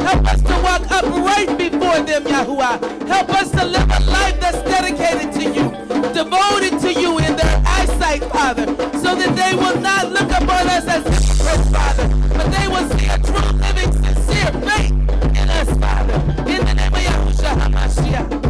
Help us to walk upright before them, Yahuwah. Help us to live a life that's dedicated to you, devoted to you in their eyesight, Father, so that they will not look upon us as hypocrites, Father, but they will see a true, living, sincere faith in us, Father. In the name of Yahushua HaMashiach.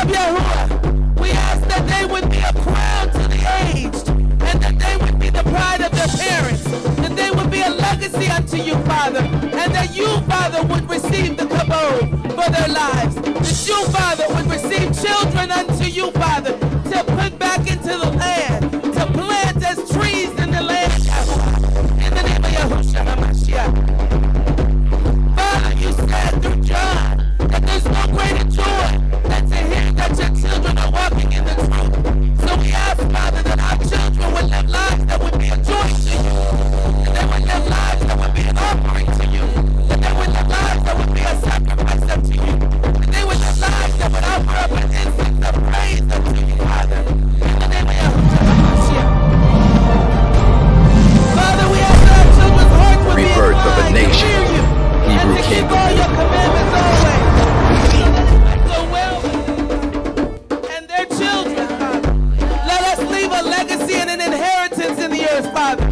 Yahuwah, we ask that they would be a crown to the aged, and that they would be the pride of their parents, that they would be a legacy unto you, Father, and that you, Father, would receive the kabod for their lives, that you, Father, would receive children unto you, Father, to put back into the land, to plant as trees in the land, Yahuwah, in the name of Yahushua HaMashiach. Father, you said through John that there's no greater joy than to hear that your children are walking in the truth. So we ask, Father, that our children would live lives that would be a joy to you, that they would live lives that would be an offering to you, that they would live lives that would be a sacrifice unto you, that they would live lives that would offer up an incense of praise unto you, Father. In the name of Yahushua HaMashiach. Father, we ask that our children's hearts would be inclined to hear you and to keep all your commandments always. A legacy and an inheritance in the earth, Father, of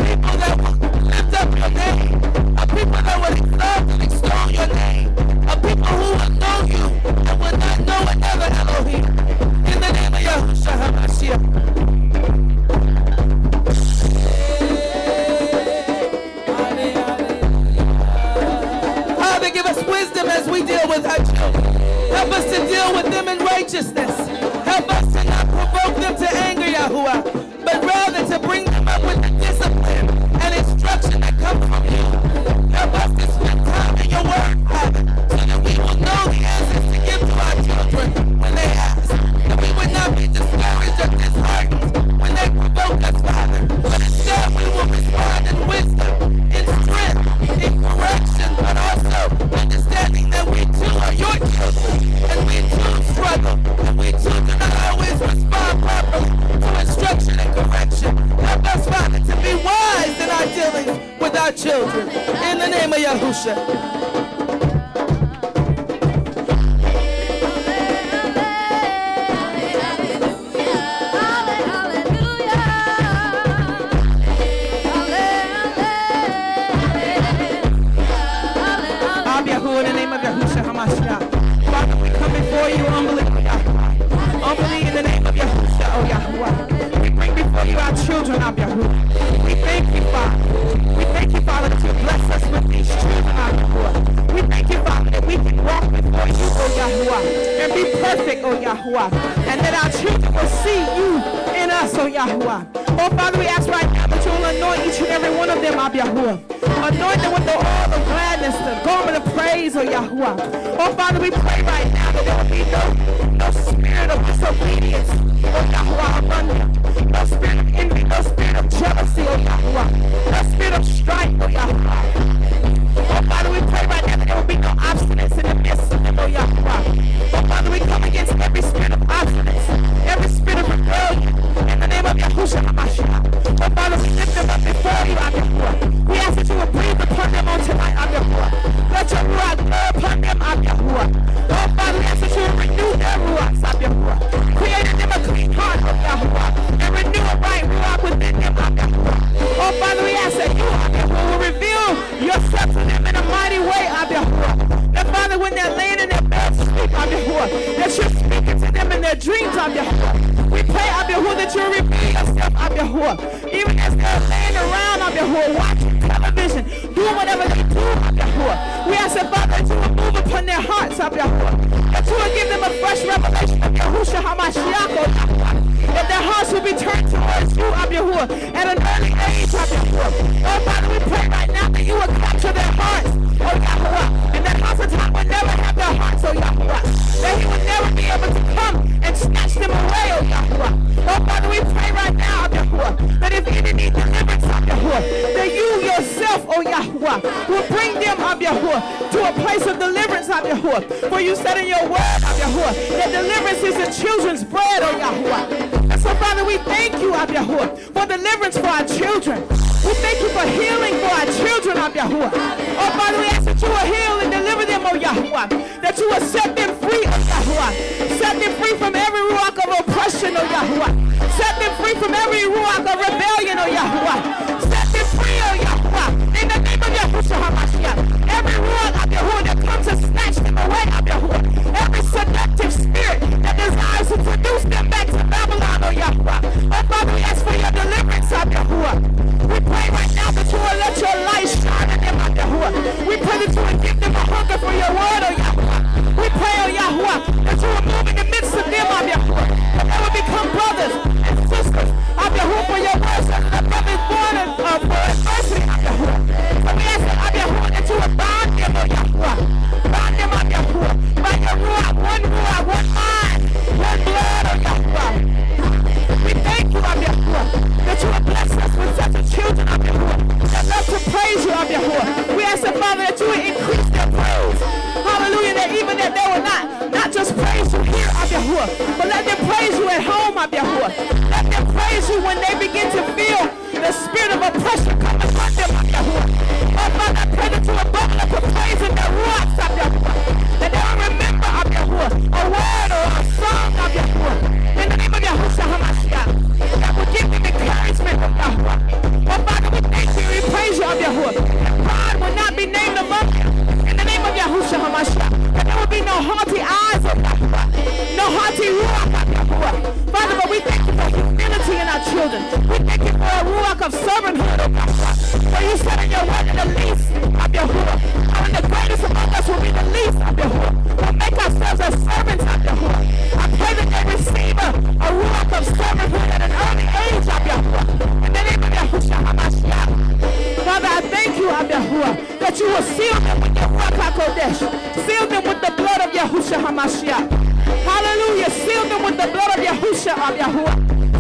people that will lift up your name, of people that will exalt and extol your name, of people who will know you and will not know another Elohim. In the name of Yahushua HaMashiach. Father, give us wisdom as we deal with our children. Help us to deal with them in righteousness. Help us to not provoke them to anger, Yahuwah, but rather to bring them up with the discipline and instruction that comes from you. Help us to spend time in your word, Father, so that we will know the answers to give to our children when they ask. That we would not be discouraged or disheartened when they provoke us, Father, but instead we will respond in wisdom, in strength, in correction, but also understanding that we too are your children, and we too struggle, and we too do not always respond properly to instruction and correction. Help us, Father, to be wise in our dealings with our children. In the name of Yahushua. In the name of Yahushua HaMashiach. Father, we come before you humbly, humbly in the name of Yahushua, oh Yahuwah. We bring before you our children, of Yahuwah. We thank you, Father. We thank you, Father, that you bless us with these children, of Yahuwah. We thank you, Father, that we can walk before you, oh Yahuwah, and be perfect, oh Yahuwah, and that our children will see you in us, oh Yahuwah. Oh Father, we ask right now that you will anoint each and every one of them, of Yahuwah. Anoint them with the oil of gladness, the garment of praise, oh Yahuwah. Oh Father, we pray right now that there will be no spirit of disobedience, oh Yahuwah, among them. No spirit of envy, no spirit of jealousy, oh Yahuwah. No spirit of strife, oh Yahuwah. Oh Father, we pray right now that there will be no obstinance in the midst of them, oh Yahuwah. Oh Father, we come against every spirit of obstinance, every spirit of rebellion, in the name of Yahushua HaMashiach. Oh Father, we lift them up before you, Yahuwah. We ask that you will breathe upon them on tonight, Yahuwah. Let your ruach blow upon them, Yahuwah. Oh Father, we ask that you will renew their ruach, Yahuwah. Create in them a clean heart, Yahuwah, and renew a right ruach within them, Yahuwah. Oh Father, we ask that you, Yahuwah, will reveal yourself to them in a mighty way, Yahuwah. That Father, when they're laying in their beds to sleep, Yahuwah, that you're speaking to them in their dreams, Yahuwah. We pray, Yahuwah, that you reveal yourself, Yahuwah, even as they're laying around, Yahuwah, watching television, doing whatever they do, Yahuwah. We ask that, Father, that you will move upon their hearts, Yahuwah, that you will give them a fresh revelation of Yahushua HaMashiach, Yahuwah. That their hearts will be turned towards you, Yahuwah, at an early age, Yahuwah. Oh, Father, we pray right now that you will capture their hearts, oh Yahuwah, and that Hasatan will never have their hearts, oh Yahuwah. That he would never be able to come and snatch them away, oh Yahuwah. Oh, Father, we pray right now, Yahuwah, that if any need deliverance, Yahuwah, that you yourself, oh Yahuwah, will bring them, Yahuwah, to a place of deliverance, Yahuwah. For you said in your word, Yahuwah, that deliverance is the children's bread, oh Yahuwah. And so, Father, we thank you, Yahuwah, for deliverance for our children. We thank you for healing for our children, oh Yahuwah. Oh Father, we ask that you will heal and deliver them, oh Yahuwah. That you will set them free, oh Yahuwah. Set them free from every ruach of oppression, oh Yahuwah. Set them free from every ruach of rebellion, oh Yahuwah. Set them free, oh Yahuwah. In the name of Yahushua HaMashiach. Every ruach of Yahuwah that comes to snatch them away, of Yahuwah. Every seductive spirit that desires to seduce them back to Babylon, oh Yahuwah. Oh Father, we ask for your deliverance, of Yahuwah. We pray right now that you will let your light shine in them, oh Yahuwah. We pray that you will give them a hunger for your word, oh Yahuwah. We pray, oh Yahuwah, that you will move in the midst of them, oh Yahuwah. That they will become brothers and sisters, oh Yahuwah, for your word says that brothers born for adversity, oh Yahuwah. So we ask, oh Yahuwah, that you will bind them, oh Yahuwah. Bind them, oh Yahuwah. By your ruach, one mind, one blood, oh Yahuwah. We thank you, oh Yahuwah, that you will bless us with such a children, oh Yahuwah, that love to praise you, oh Yahuwah. We ask, Father, that you will increase their praise. Hallelujah, that even that they will not just praise you here, oh Yahuwah, but let them praise you at home, oh Yahuwah. Let them praise you when they begin to feel the spirit of oppression come upon them, oh Yahuwah. Oh Father, I pray that you will bubble up with praise in their ruachs, oh Yahuwah. That they will remember, oh Yahuwah, a word or a song, oh Yahuwah. In the name of Yahushua HaMashiach, that will give them encouragement, oh Yahuwah. Oh Father, we thank you, we praise you, oh Yahuwah. That pride will not be named among them. In the name of Yahushua HaMashiach, that there will be no haughty eyes, oh Yahuwah. No haughty ruach, oh Yahuwah. Father, but we thank you for humility in our children. We thank you for a ruach of servanthood, oh Yahuwah. For you said in your word that the least of Yahuwah, and the greatest among us will be the least of Yahuwah. We'll make ourselves as servants of Yahuwah. I pray that they receive a ruach of servanthood at an early age of Yahuwah. In the name of Yahushua HaMashiach. Father, I thank you, of Yahuwah, that you will seal them with your ruach HaKodesh. Seal them with the blood of Yahushua HaMashiach. Hallelujah. Seal them with the blood of Yahushua, of Yahuwah.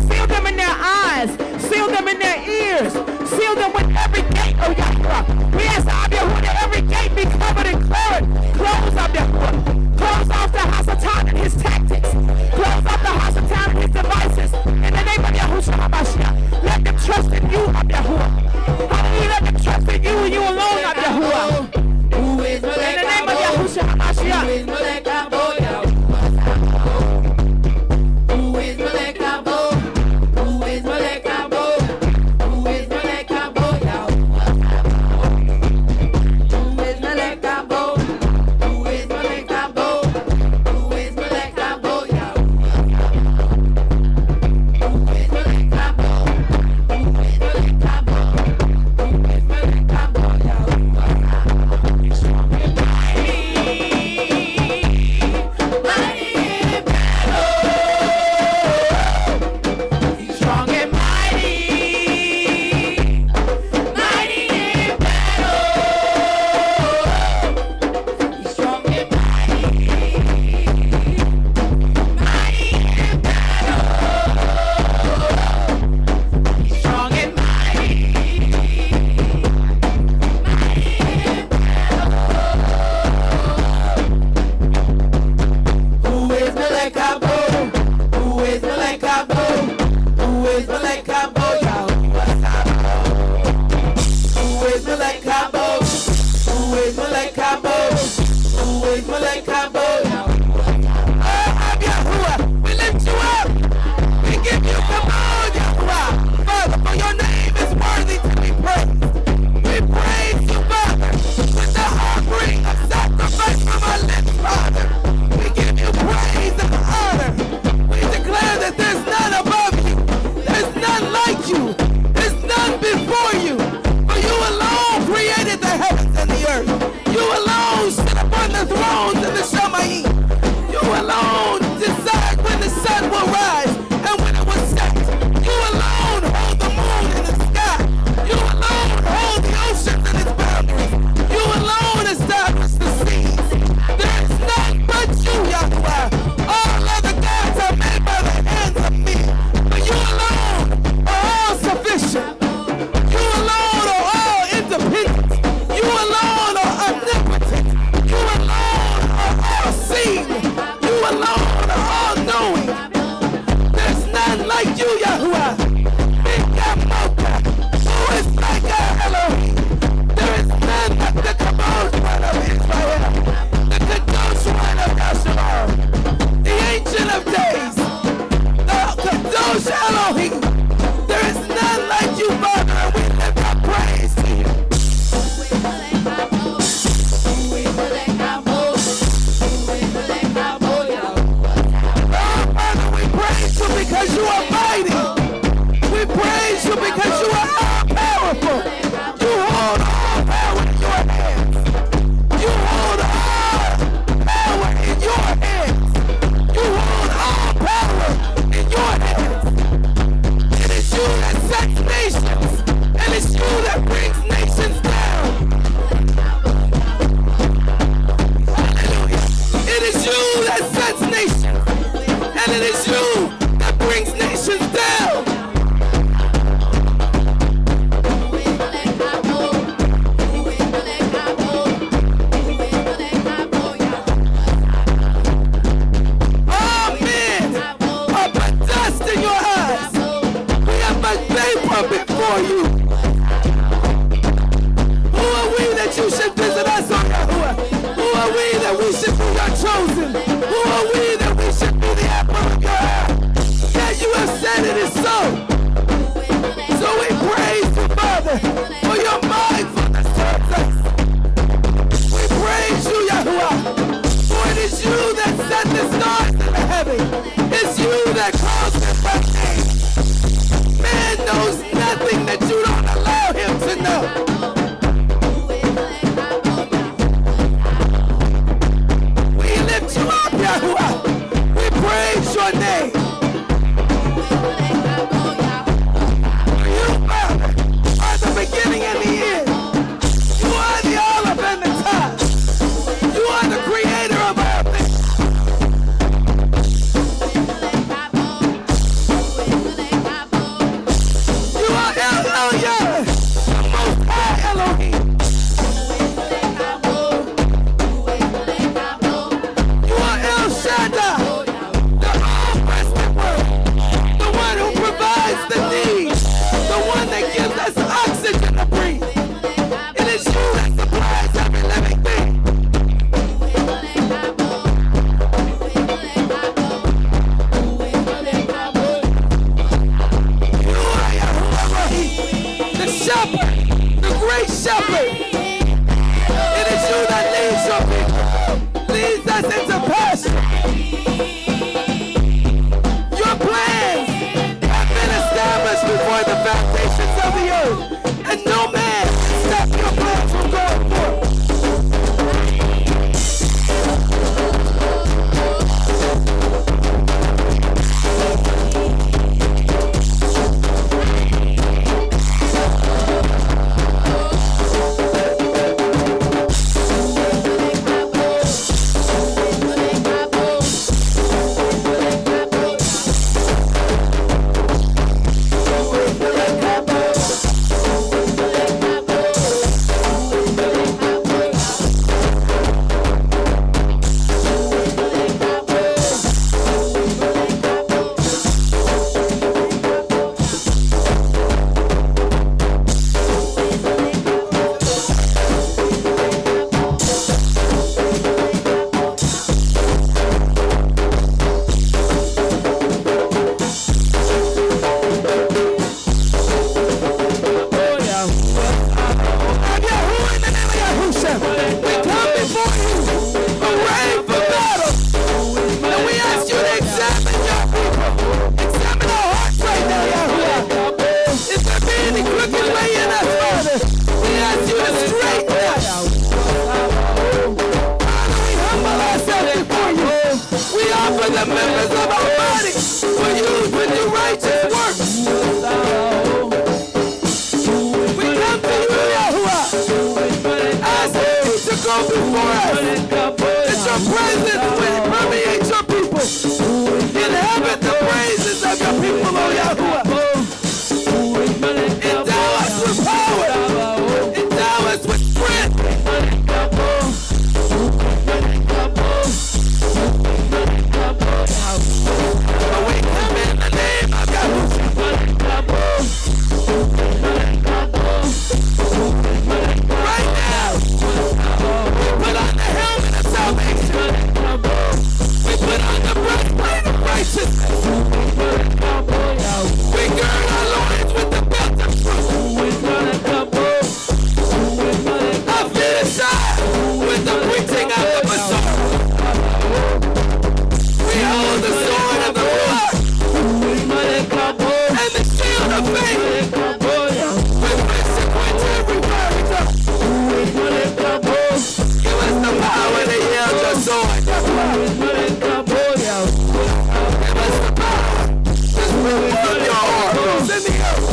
Seal them in their eyes. Seal them in their ears. Seal them with every gate, oh Yahuwah. We ask, of Yahuwah, that every gate be covered and cleared. Close, of Yahuwah. Close off the Hasatan and his tactics. Close off the Hasatan and his devices. In the name of Yahushua HaMashiach. Let them trust in you, of Yahuwah. Hallelujah. Let them trust in you and you alone, of Yahuwah. In the name of Yahushua HaMashiach. You alone sit upon the thrones in the Shamayim. for us. It's your presence which permeates your people. Inhabit the praises of your people, oh Yahuwah. Endow us with power. Endow us with strength. We come in the name of Yahushua. Right now, we put on the helmet of salvation. We put on the breastplate of righteousness. We gird our loins with the belt of truth. Our feet aside with the preaching of the Messiah. We hold the sword of the Lord and the shield of faith. With which to quench every fiery dart. Give us the power to yield your sword. Give us the power to perform your oracles in the earth.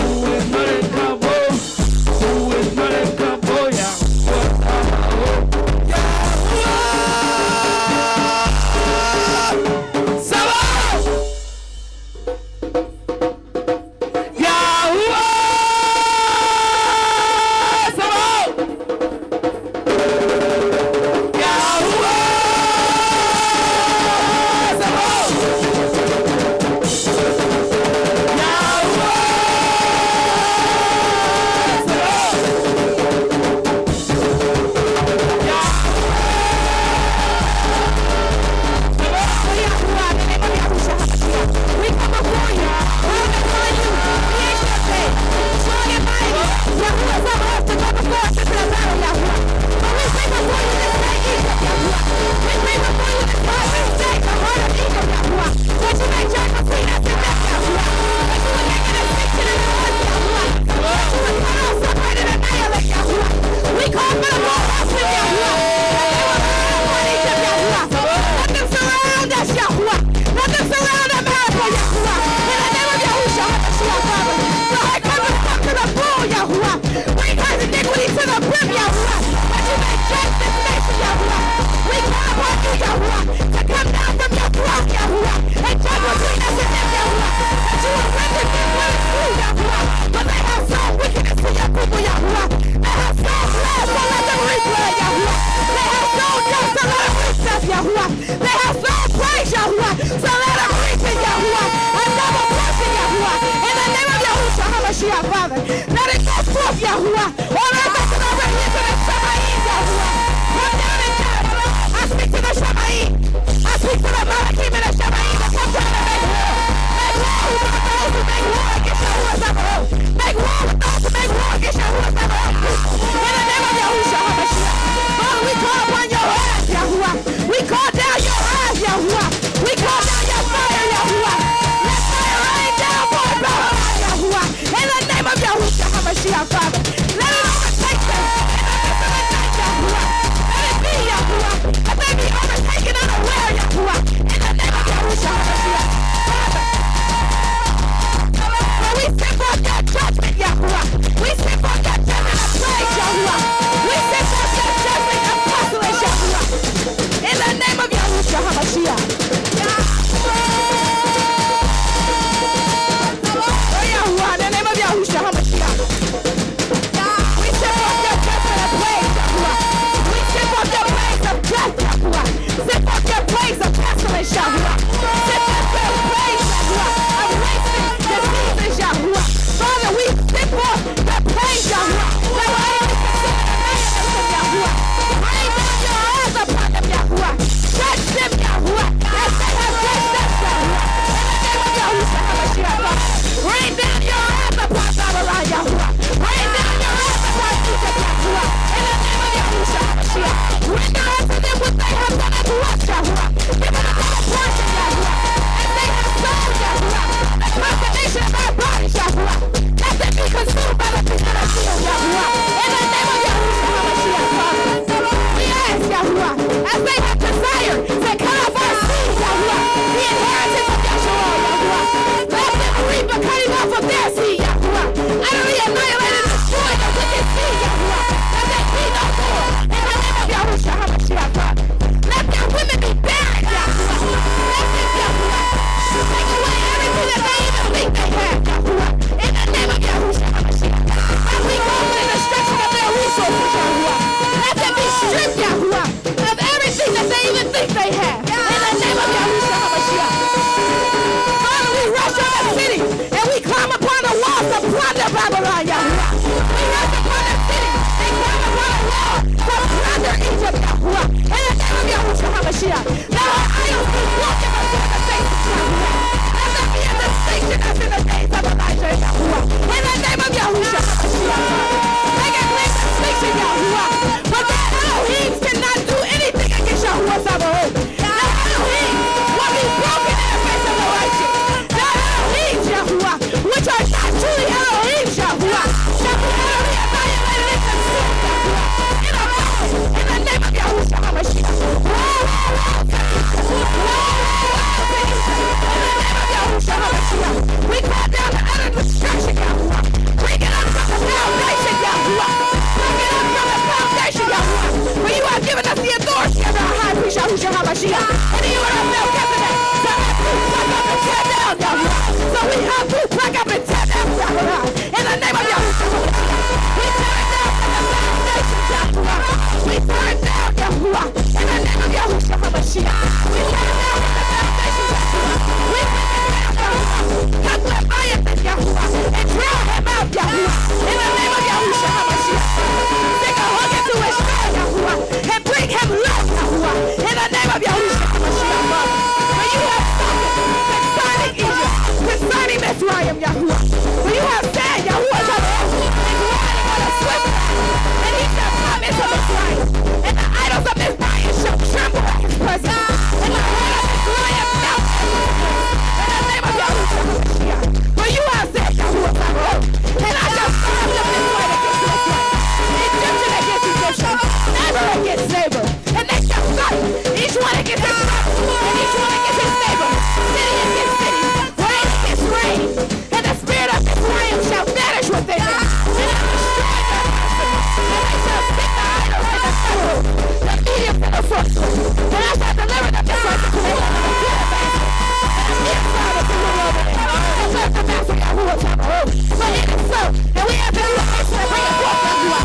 HaMashiach. And you and ourselves yesterday. So we have to pack up and tear down, Yahuwah. In the name of Yahuwah. We tear down the foundation, Yahuwah. We tear down, Yahuwah. In the name of Yahuwah HaMashiach. We tear down the foundation, Yahuwah. We bring it down, Yahuwah. Cut the fire, Yahuwah. And drown him out, Yahuwah. In the name of Yahuwah HaMashiach. Take a hook into his strength, Yahuwah. And bring him low, Yahuwah. In the name of Yahuwah HaMashiach, Father. For you have spoken concerning Egypt, concerning Mitzrayim, Yahuwah. For you have said, Yahuwah, is riding on a swift and he shall come into Mitzrayim. And the idols of Mitzrayim shall tremble at his presence. And the head of Mitzrayim melt. In the name of Yahuwah HaMashiach. For you have said, Yahuwah, and I shall serve the Mitzrayim against Mitzrayim. Egyptian against Egyptian. Neighbor against neighbor. And they shall fight. Each one against his brother. And each one against his neighbor. City against city. Rain against rain. And the spirit of Mitzrayim shall vanish within them. And I will destroy them. And they shall stick the idols in the furrow. The mediums and the sorcerers. And I shall deliver them this way to create them. And I'm proud of the rule over them. And serve the master Yahuwah Tabaoth. But it is so. And we have been location and bring it forth, Yahuwah.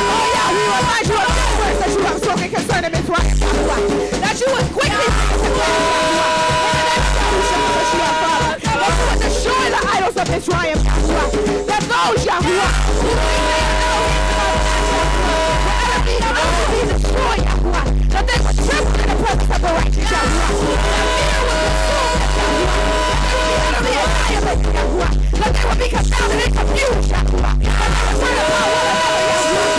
Oh yeah, we remind you of the words that you have spoken concerning Mitzrayim, Yahuwah. That you would quickly bring it to pass, Yahuwah. In the name of Yahuwah HaMashiach, Father. That you would destroy the idols of Mitzrayim, Yahuwah. That those, Yahuwah, who think they are no enemies of us, Yahuwah, be destroyed, Yahuwah. That they would tremble in the presence of the righteous, Yahuwah. That fear would consume them, Yahuwah. That they would be annihilated, Yahuwah. That they would be confounded and confused, Yahuwah. That they would turn upon one another, Yahuwah.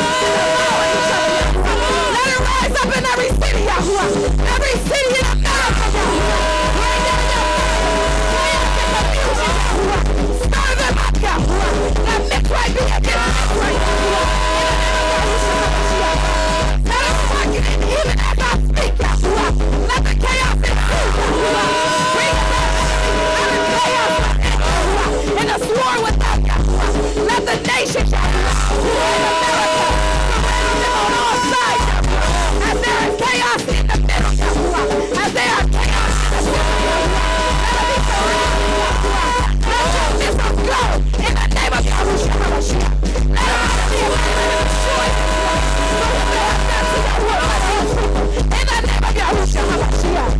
Let it rise up in every city, Yahuwah. Every city in America, Yahuwah. Rain down your fire. Confusion, Yahuwah. Stir them up, Yahuwah. Let Mitzrayim be against Mitzrayim, Yahuwah. Let us work it in even as I speak, Yahuwah. Let the chaos ensue, Yahuwah. Bring about out of chaos within, Yahuwah. And a sword without, Yahuwah. Let the nation, Yahuwah, who are in America, surround them on all sides, Yahuwah. As there is chaos in the middle, Yahuwah. As there are chaos in the center, Yahuwah. Let it be surrounded, Yahuwah. Let your missiles go in the name of Yahuwah HaMashiach. Let it be destroyed, Yahuwah. So what they have done to Yahuwah, let us people. In the name of Yahuwah HaMashiach.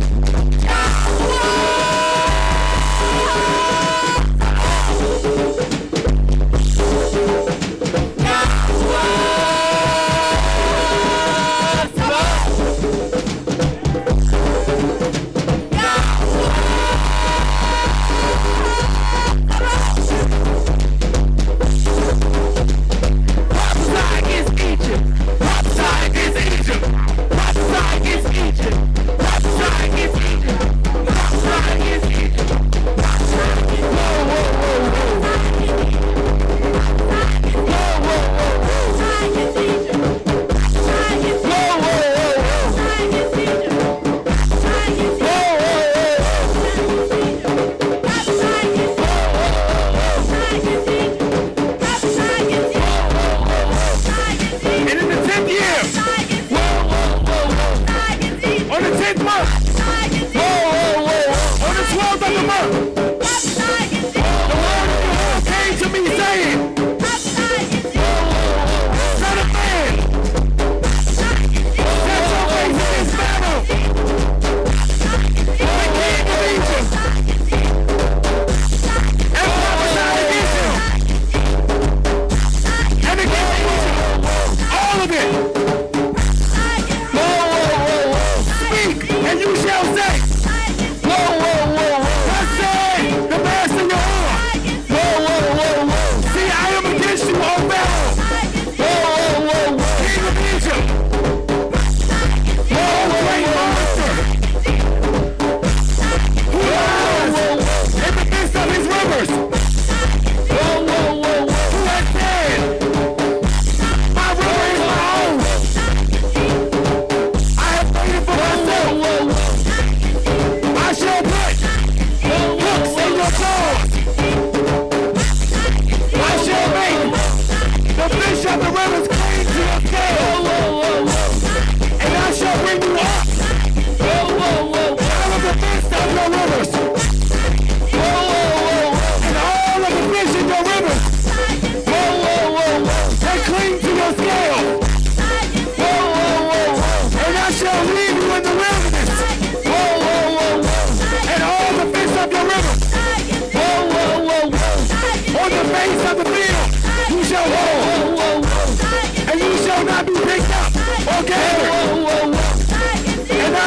And you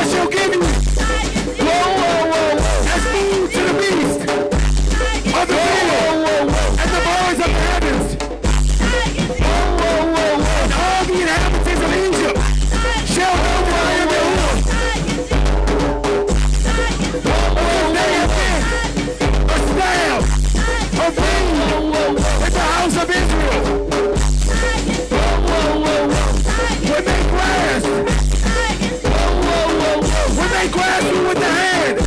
I shall give you. As food to the beast of the field and the birds of the heavens. And all the inhabitants of Egypt shall know that I am Yahuwah. They have been a staff of food in the house of Israel. When they grasp you with the hand,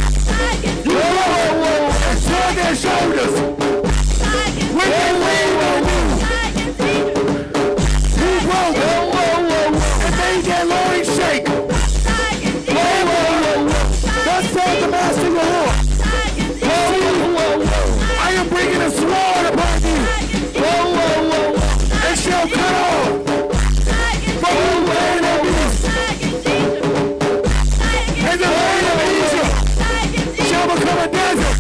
you roll and turn their shoulders. When they lean on you, you broke and made their loins shake. Thus said the Master Lord, I am bringing a sword upon you, and shall cut off from the land of Egypt. And the land of Egypt shall become a desert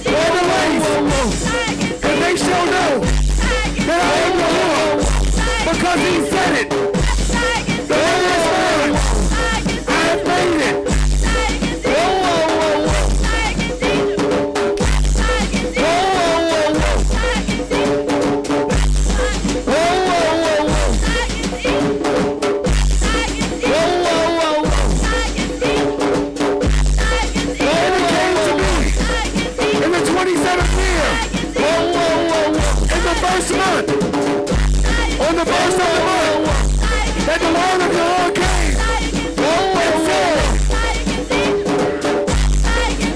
and a waste. And they shall know that I am the Lord, because he said it. The land is mine. I have made it. First month, on the first of the month, that the word of the Lord came and said,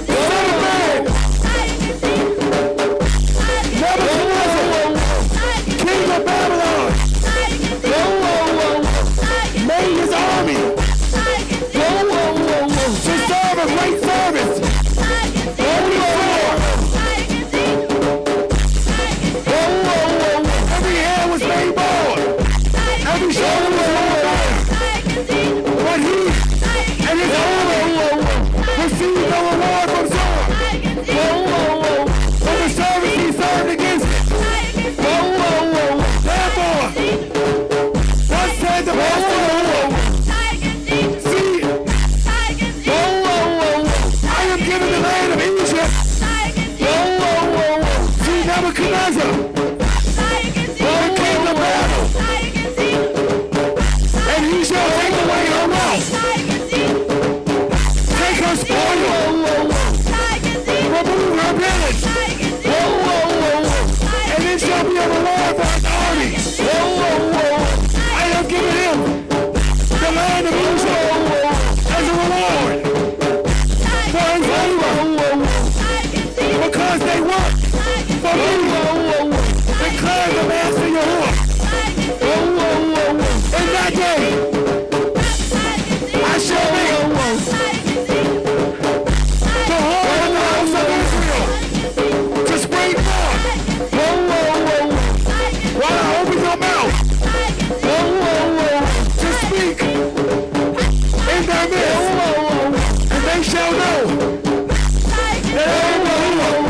Son of man, Nebuchadnezzar, king of Babylon, made his army to serve a great service. Every shoulder was lowered down. But he and his army received no reward from Zion for the service he served against it. Therefore, thus said the Master, see, I am giving the land of Egypt to Nebuchadnezzar, the king of Babel. And he shall take away her wealth, take her spoil, remove her village, and it shall be a reward for his army. I have given him the land of Egypt as a reward for his labor, because they work for me, declares the Master Yahuwah. In that day, I shall make the whole of the house of Israel to spring forth while I open your mouth to speak in their midst, and they shall know that I am Yahuwah.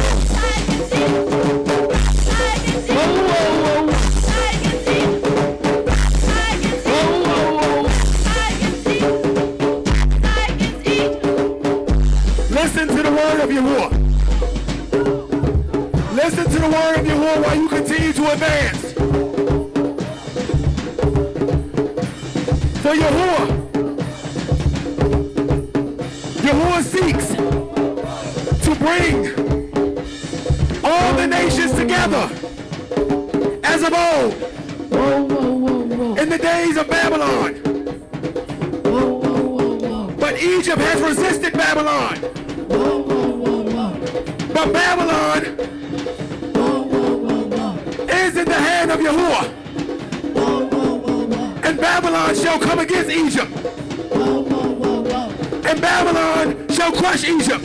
Listen to the word of Yahuwah. Listen to the word of Yahuwah while you continue to advance. For Yahuwah seeks to bring all the nations together as of old in the days of Babylon. But Egypt has resisted Babylon. But Babylon is in the hand of Yahuwah. And Babylon shall come against Egypt. And Babylon shall crush Egypt.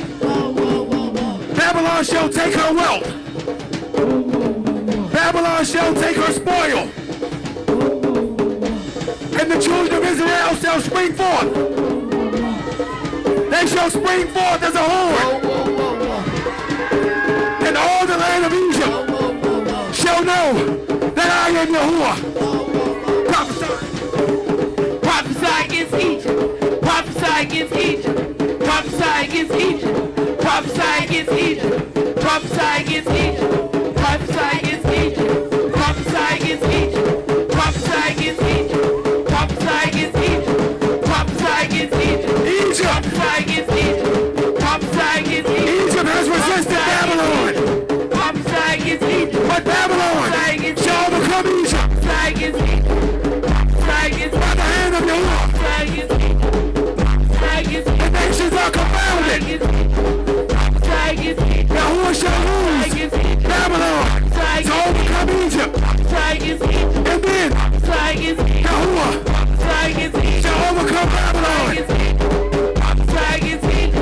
Babylon shall take her wealth. Babylon shall take her spoil. And the children of Israel shall spring forth. They shall spring forth as a horde. And all the land of Egypt shall know that I am Yahuwah. Prophesy. Prophesy against Egypt. Prophesy against Egypt. Egypt. Egypt has resisted Babylon. But Babylon shall overcome Egypt. By the hand of Yahuwah. The nations are confounded. Yahuwah shall lose Babylon to overcome Egypt. And then Yahuwah shall overcome Babylon.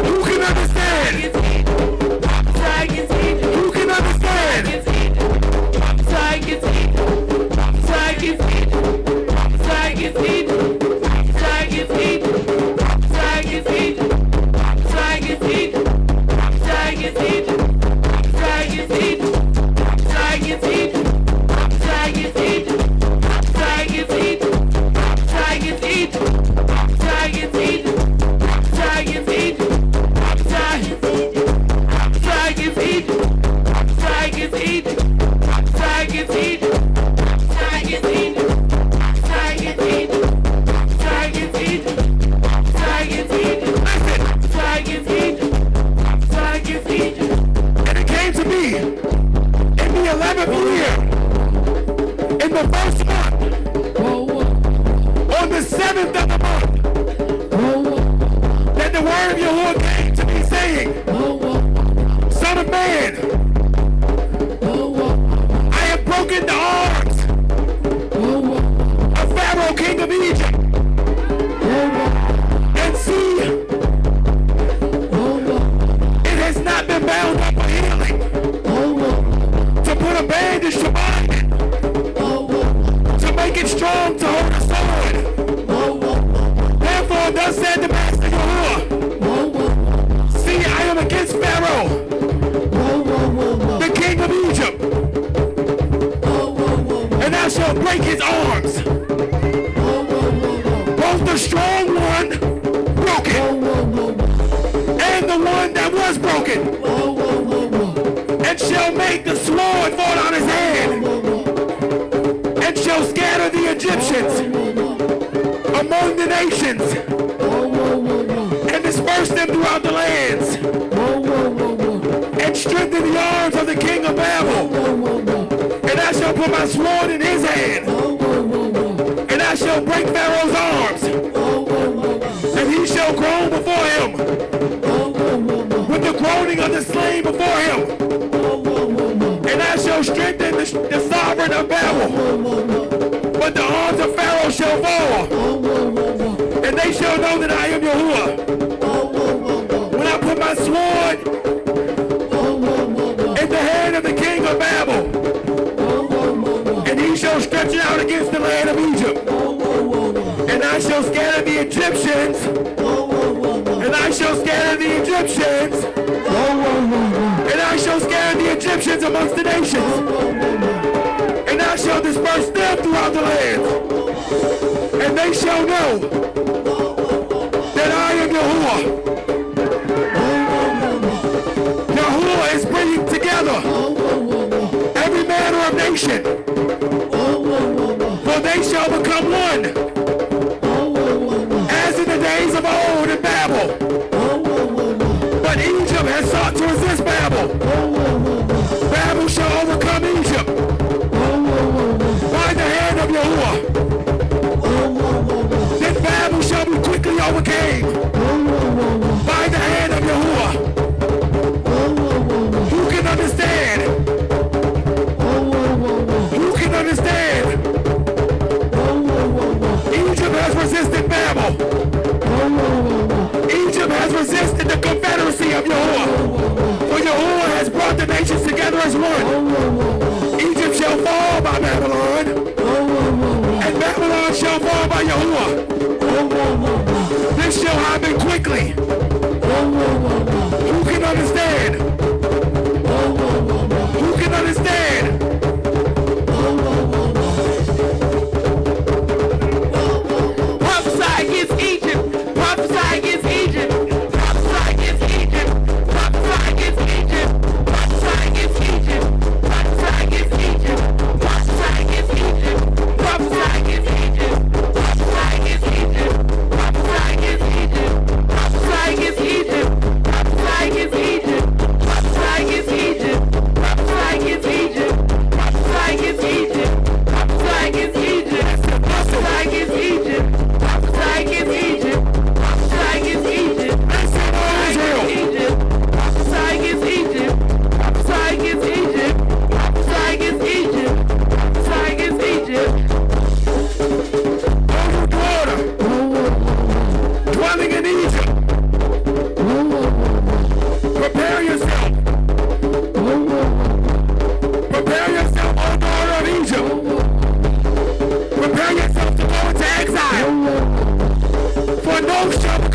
Who can understand? Who can understand? And it came to me in the 11th year, in the first month, on the 7th of the month, that the word of Yahuwah came to me saying, Son of man, I have broken the arms of Pharaoh, king of Egypt. And see, it has not been bound up for healing. To put a bandage to bind it. To make it strong to hold a sword. Therefore, thus said the Master Yahuwah, see, I am against Pharaoh, the king of Egypt, and I shall break his arms. Both the strong one broken, and the one that was broken, and shall make the sword fall on his hand, and shall scatter the Egyptians among the nations, and disperse them throughout the lands, and strengthen the arms of the king of Babel. And I shall put my sword in his hand, and I shall break Pharaoh's arms, and he shall groan before him with the groaning of the slain before him. And I shall strengthen the sovereign of Babel, but the arms of Pharaoh shall fall, and they shall know that I am Yahuwah. When I put my sword in the hand of the king of Babel, and he shall stretch it out against the land of Egypt, and I shall scatter the Egyptians, and I shall scatter the Egyptians, and I shall scatter the Egyptians amongst the nations, and I shall disperse them throughout the land, and they shall know that I am Yahuwah. Yahuwah is bringing together every manner of nation, for they shall become one, as in the days of old in Babel. But Egypt has sought to resist Babel. Babel shall overcome Egypt by the hand of Yahuwah. Then Babel shall be quickly overcame by the hand of Yahuwah. Who can understand? Who can understand? Egypt has resisted Babel. Egypt has resisted the confederacy of Yahuwah. For Yahuwah has brought the nations together as one. Egypt shall fall by Babylon, and Babylon shall fall by Yahuwah. This shall happen quickly. Who can understand? Who can understand? Prophesy against Egypt. Prophesy against Egypt. Prophesy against Egypt. Prophesy against Egypt. Prophesy against Egypt. Prophesy against Egypt. Prophesy against Egypt. Prophesy against Egypt. Prophesy against Egypt. Prophesy against Egypt.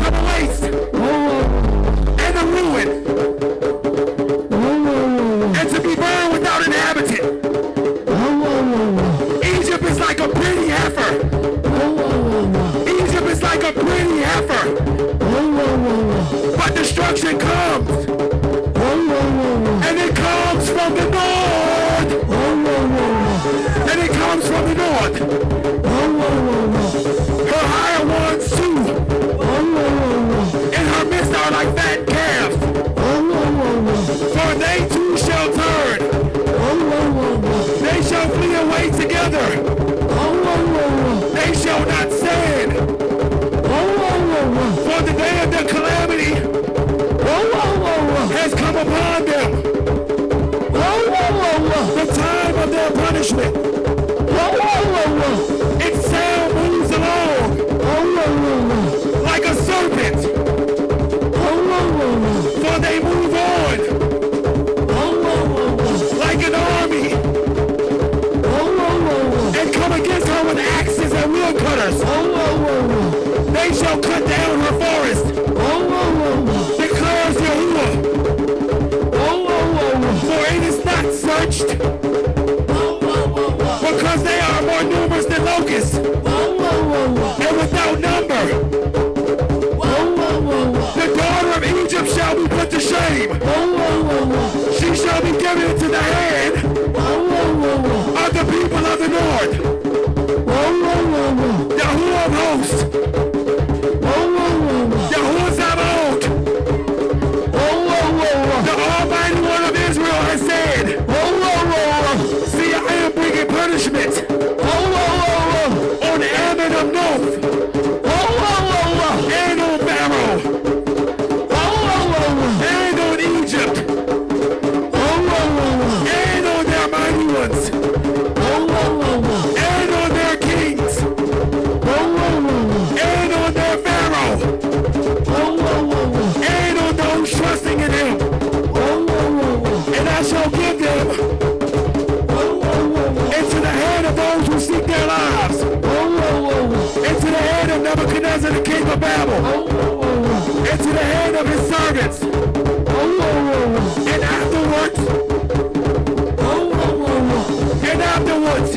become a waste and a ruin, and to be burned without inhabitant. Egypt is like a pretty heifer. Egypt is like a pretty heifer. But destruction comes. And it comes from the north. And it comes from the north. Her higher ones too. In her midst are like fat calves. For they too shall turn. They shall flee away together. They shall not stand. For the day of their calamity has come upon them. The time of their punishment. Its sound moves along like a serpent. For they move on like an army and come against her with axes and wheel cutters. They shall cut down her forest, declares Yahuwah. For it is not searched, because they are more numerous than locusts, and without number. The daughter of Egypt shall be put to shame. She shall be given into the hand of the people of the north. Yahuwah of hosts, Yahuwah Sabaoth, the Almighty One of Israel has said, see, I am bringing punishment on Ammon of North and on Pharaoh and on Egypt and on their mighty ones and on their kings and on their Pharaoh and on those trusting in him. And I shall give them into the hand of those who seek their lives, into the hand of Nebuchadnezzar, the king of Babel, into the hand of his servants. And afterwards,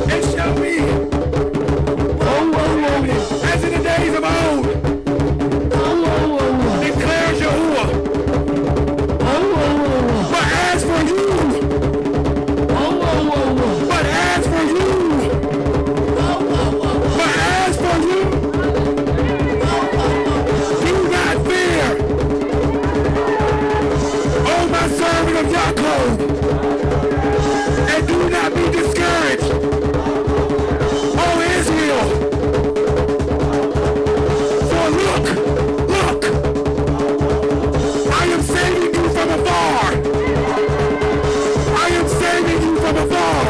it shall be as in the days of old, declares Yahuwah. But as for you, do not fear, O my servant of Yaakov, and do not be discouraged, O Israel. For look, I am saving you from afar. I am saving you from afar.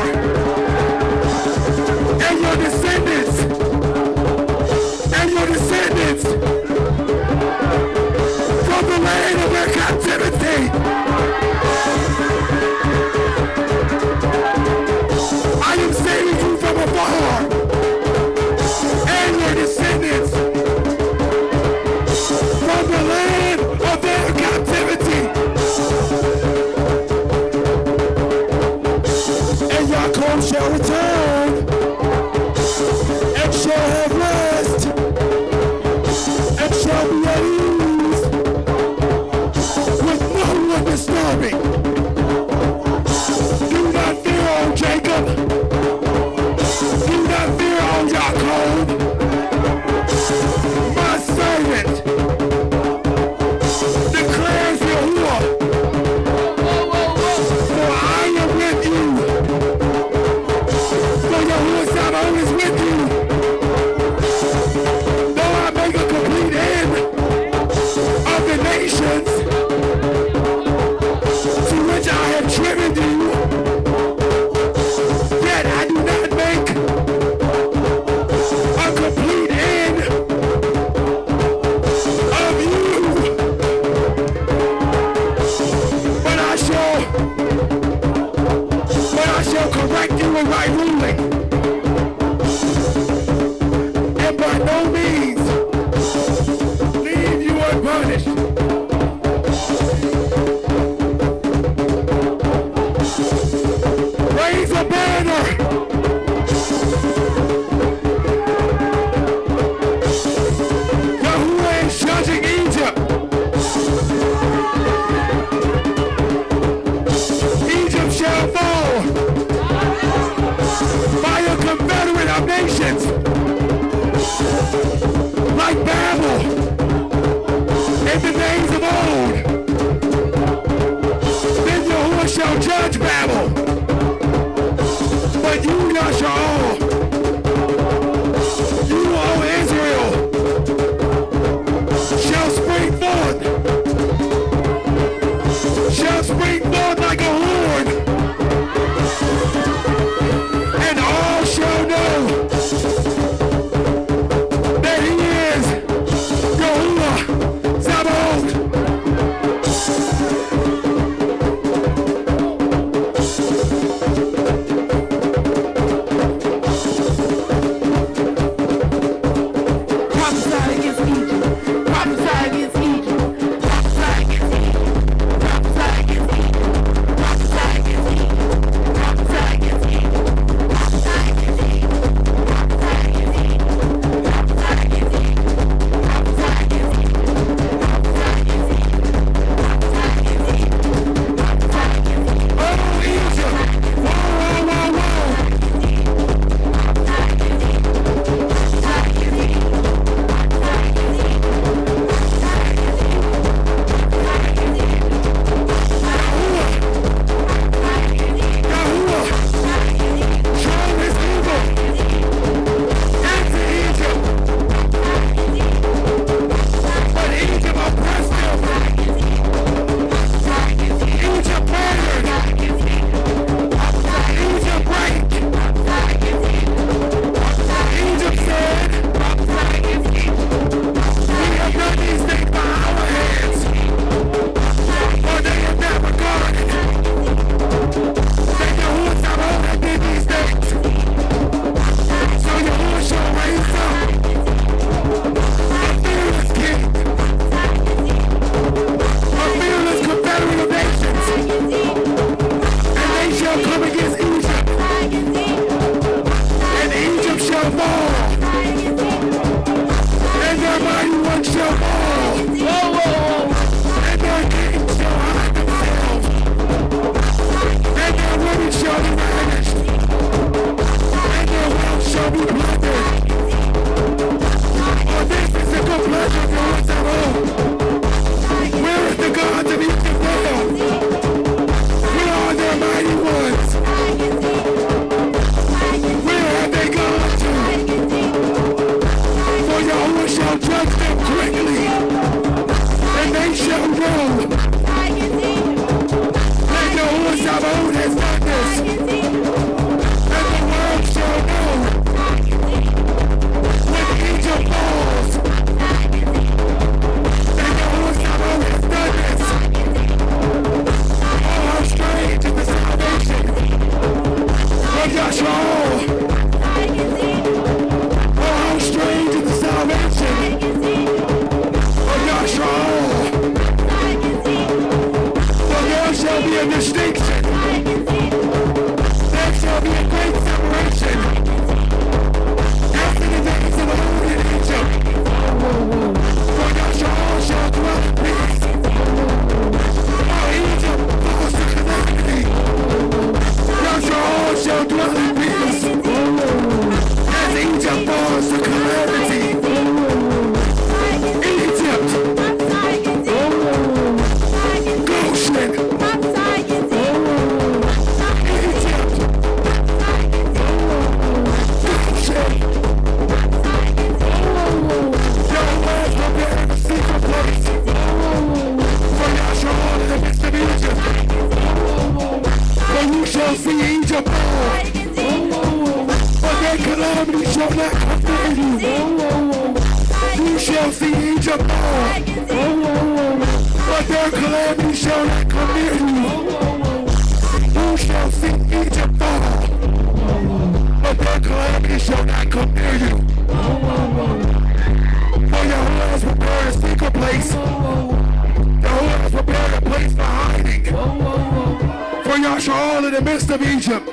And your descendants from the land of their captivity. I am saving you from afar. And your descendants from the land of their captivity. And Yaakov shall return and shall have rest like Babel in the days of old. Then Yahuwah shall judge Babel. But you, Yasha'al, you, O Israel, shall spring forth like a horn, and all shall know that he is Yahuwah Sabaoth. Prophesy against Egypt. Prophesy against Egypt. Prophesy against Egypt. Prophesy against Egypt. Prophesy against Egypt. Prophesy against Egypt. Prophesy against Egypt. Prophesy against Egypt. Prophesy against Egypt. Prophesy against Egypt. Prophesy against Egypt. Prophesy against Egypt. Prophesy against Egypt. Prophesy against Egypt. Oh, Egypt! Whoa, whoa, whoa, whoa! Yahuwah, show his evil into Egypt. But Egypt oppressed them. Egypt murdered. Egypt raped. Egypt said, we have done these things by our hands, for they have not regarded that Yahuwah Sabaoth had did these things. So Yahuwah shall raise up a fearless king, a fearless confederate of nations, and they shall come against Egypt, and Egypt shall fall, and their mighty ones shall fall, and their kings shall hide themselves, and their women shall be ravished, and their wealth shall be plundered. For this is the good pleasure of Yahuwah Sabaoth. Where is the gods of Egypt now? Where are their mighty ones? Where have they gone to? For Yahuwah shall judge them quickly, and they shall know that Yahuwah Sabaoth has done this, and the world shall know when Egypt falls that Yahuwah Sabaoth has done this. Oh, how strange is the salvation of Yasha'al. Oh, how strange is the salvation of Yasha'al. For there shall be a distinction. There shall be a great separation. After the days of old in Egypt. For Yasha'al shall dwell in peace. For Egypt falls to calamity. Yasha'al shall dwell in peace. As Egypt falls to calamity. Egypt, Goshen, Egypt, Goshen. Yahweh has prepared a secret place for Yasha'al in the midst of Egypt. For you shall see Egypt fall, but their calamity shall not come near you. You shall see Egypt fall, but their calamity shall not come near you. You shall see Egypt fall, but their calamity shall not come near you. For Yahuwah has prepared a secret place. Yahuwah has prepared a place for hiding. For Yasha'al in the midst of Egypt.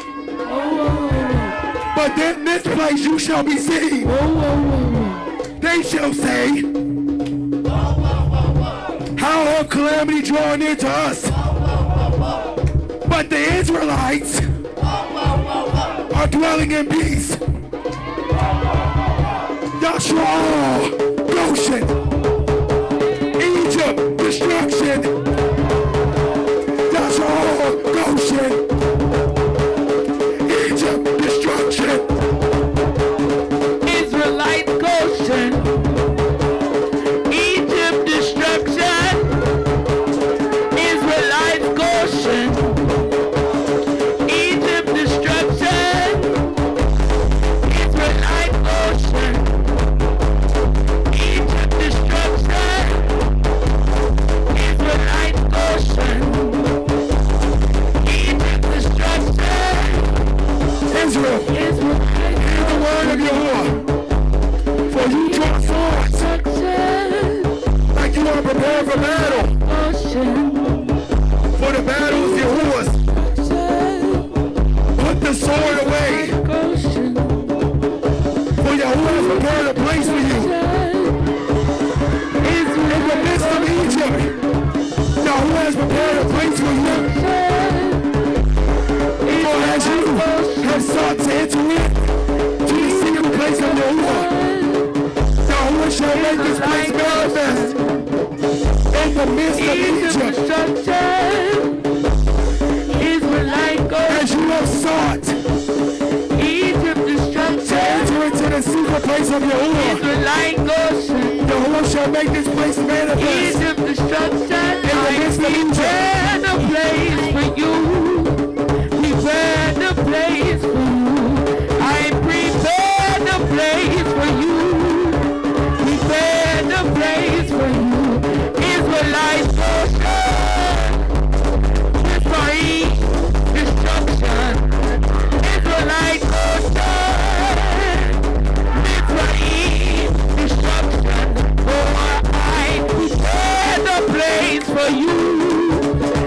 But in this place you shall be seen. They shall say, how have calamity drawn near to us? But the Israelites are dwelling in peace. Joshua, Goshen, Egypt, destruction. Joshua, Goshen, Egypt, destruction. Israelite Goshen, Egypt destruction. Israelite Goshen, Egypt destruction. Israelite Goshen, Egypt destruction. Israelite Goshen, Egypt destruction. Israel, hear the word of Yahuwah. For you draw swords like you are prepared for battle. For the battle is Yahuwah's. Put the sword away. For Yahuwah has prepared a place for you. In the midst of Egypt, Yahuwah has prepared a place for you. For as you have sought to enter in to the secret place of Yahuwah, Yahuwah shall make this place manifest in the midst of Egypt. As you have sought to enter into the secret place of Yahuwah, Yahuwah shall make this place manifest in the midst of Egypt. For you,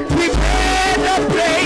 prepare the place.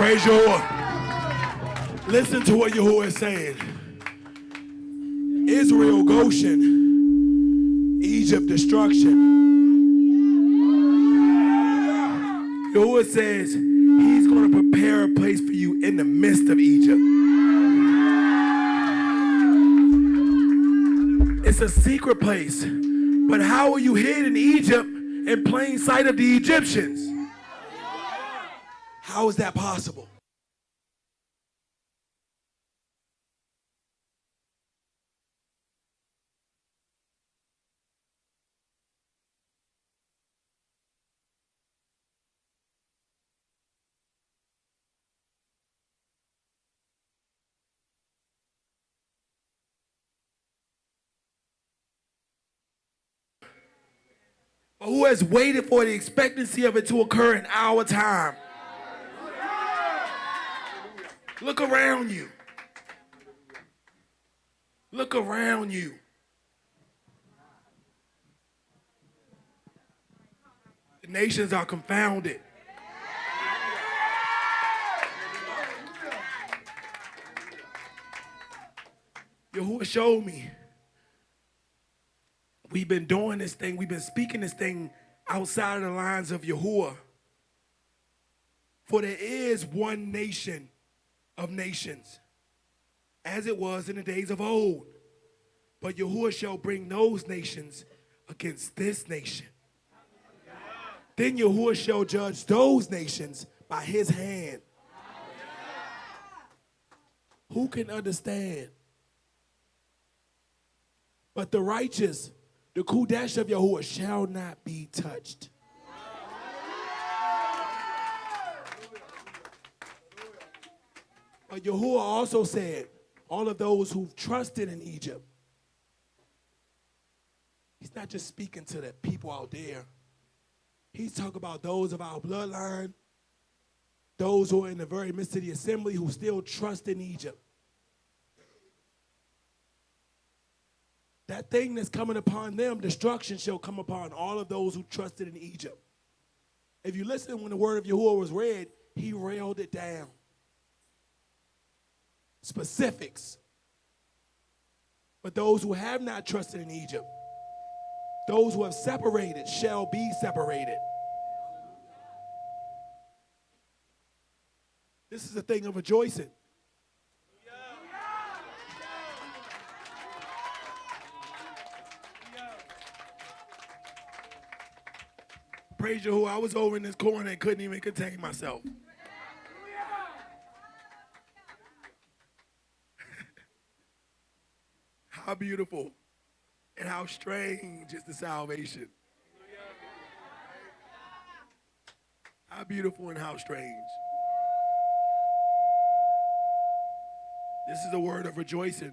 Praise Yahuwah. Listen to what Yahuwah is saying. Israel, Goshen, Egypt, destruction. Yahuwah says he's going to prepare a place for you in the midst of Egypt. It's a secret place. But how are you hid in Egypt in plain sight of the Egyptians? How is that possible? Who has waited for the expectancy of it to occur in our time? Look around you. Look around you. The nations are confounded. Yahuwah showed me. We've been doing this thing. We've been speaking this thing outside of the lines of Yahuwah. For there is one nation of nations, as it was in the days of old. But Yahuwah shall bring those nations against this nation. Then Yahuwah shall judge those nations by his hand. Who can understand? But the righteous, the Kudesh of Yahuwah, shall not be touched. But Yahuwah also said, all of those who've trusted in Egypt. He's not just speaking to the people out there. He's talking about those of our bloodline, those who are in the very midst of the assembly who still trust in Egypt. That thing that's coming upon them, destruction shall come upon all of those who trusted in Egypt. If you listen when the word of Yahuwah was read, he railed it down. Specifics. But those who have not trusted in Egypt, those who have separated shall be separated. This is a thing of rejoicing. Praise Yahuwah, I was over in this corner and couldn't even contain myself. How beautiful and how strange is the salvation. How beautiful and how strange. This is a word of rejoicing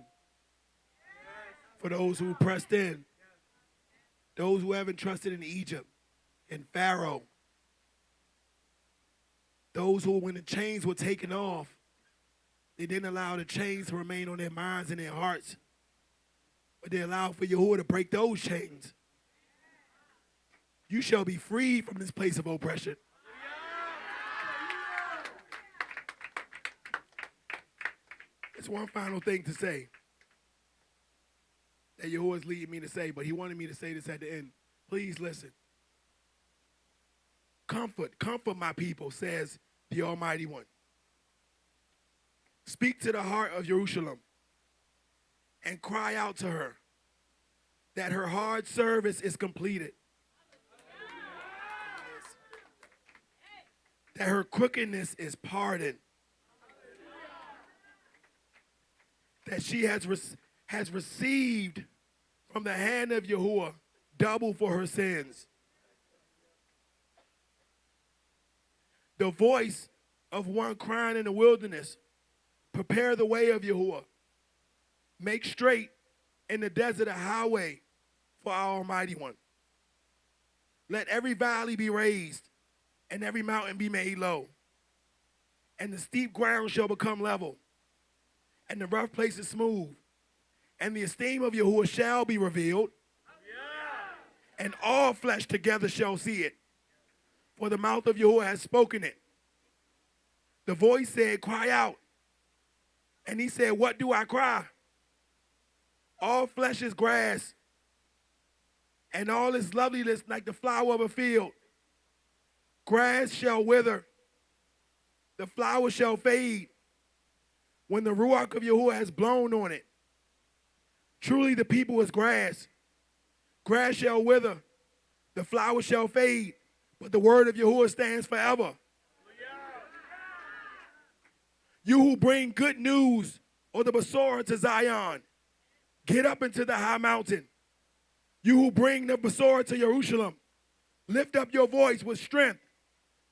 for those who pressed in, those who haven't trusted in Egypt and Pharaoh, those who, when the chains were taken off, they didn't allow the chains to remain on their minds and their hearts, but they allowed for Yahuwah to break those chains. You shall be freed from this place of oppression. It's one final thing to say that Yahuwah is leading me to say, but he wanted me to say this at the end. Please listen. Comfort my people, says the Almighty One. Speak to the heart of Jerusalem and cry out to her that her hard service is completed, that her crookedness is pardoned, that she has received from the hand of Yahuwah double for her sins. The voice of one crying in the wilderness, prepare the way of Yahuwah. Make straight in the desert a highway for our Almighty One. Let every valley be raised and every mountain be made low. And the steep ground shall become level and the rough places smooth. And the esteem of Yahuwah shall be revealed. And all flesh together shall see it. For the mouth of Yahuwah has spoken it. The voice said, cry out. And he said, what do I cry? All flesh is grass, and all its loveliness like the flower of a field. Grass shall wither, the flower shall fade, when the ruach of Yahuwah has blown on it. Truly the people is grass. Grass shall wither, the flower shall fade, but the word of Yahuwah stands forever. You who bring good news or the Besorah to Zion, get up into the high mountain. You who bring the Besorah to Jerusalem, lift up your voice with strength.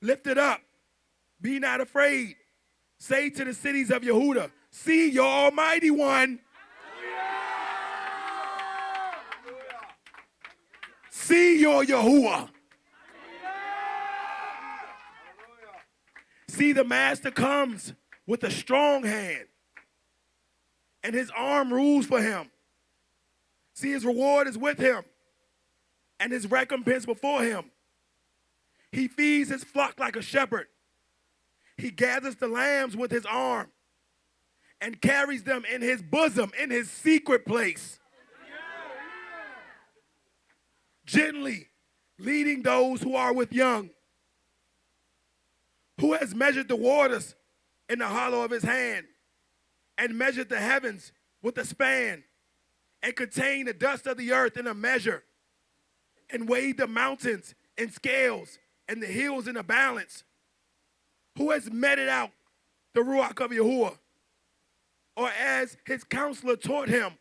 Lift it up. Be not afraid. Say to the cities of Yehuda, see your Almighty One. See your Yahuwah. See, the master comes with a strong hand, and his arm rules for him. See, his reward is with him, and his recompense before him. He feeds his flock like a shepherd. He gathers the lambs with his arm and carries them in his bosom, in his secret place. Gently leading those who are with young. Who has measured the waters in the hollow of his hand, and measured the heavens with a span, and contained the dust of the earth in a measure, and weighed the mountains in scales, and the hills in a balance? Who has meted out the ruach of Yahuwah, or as his counselor taught him?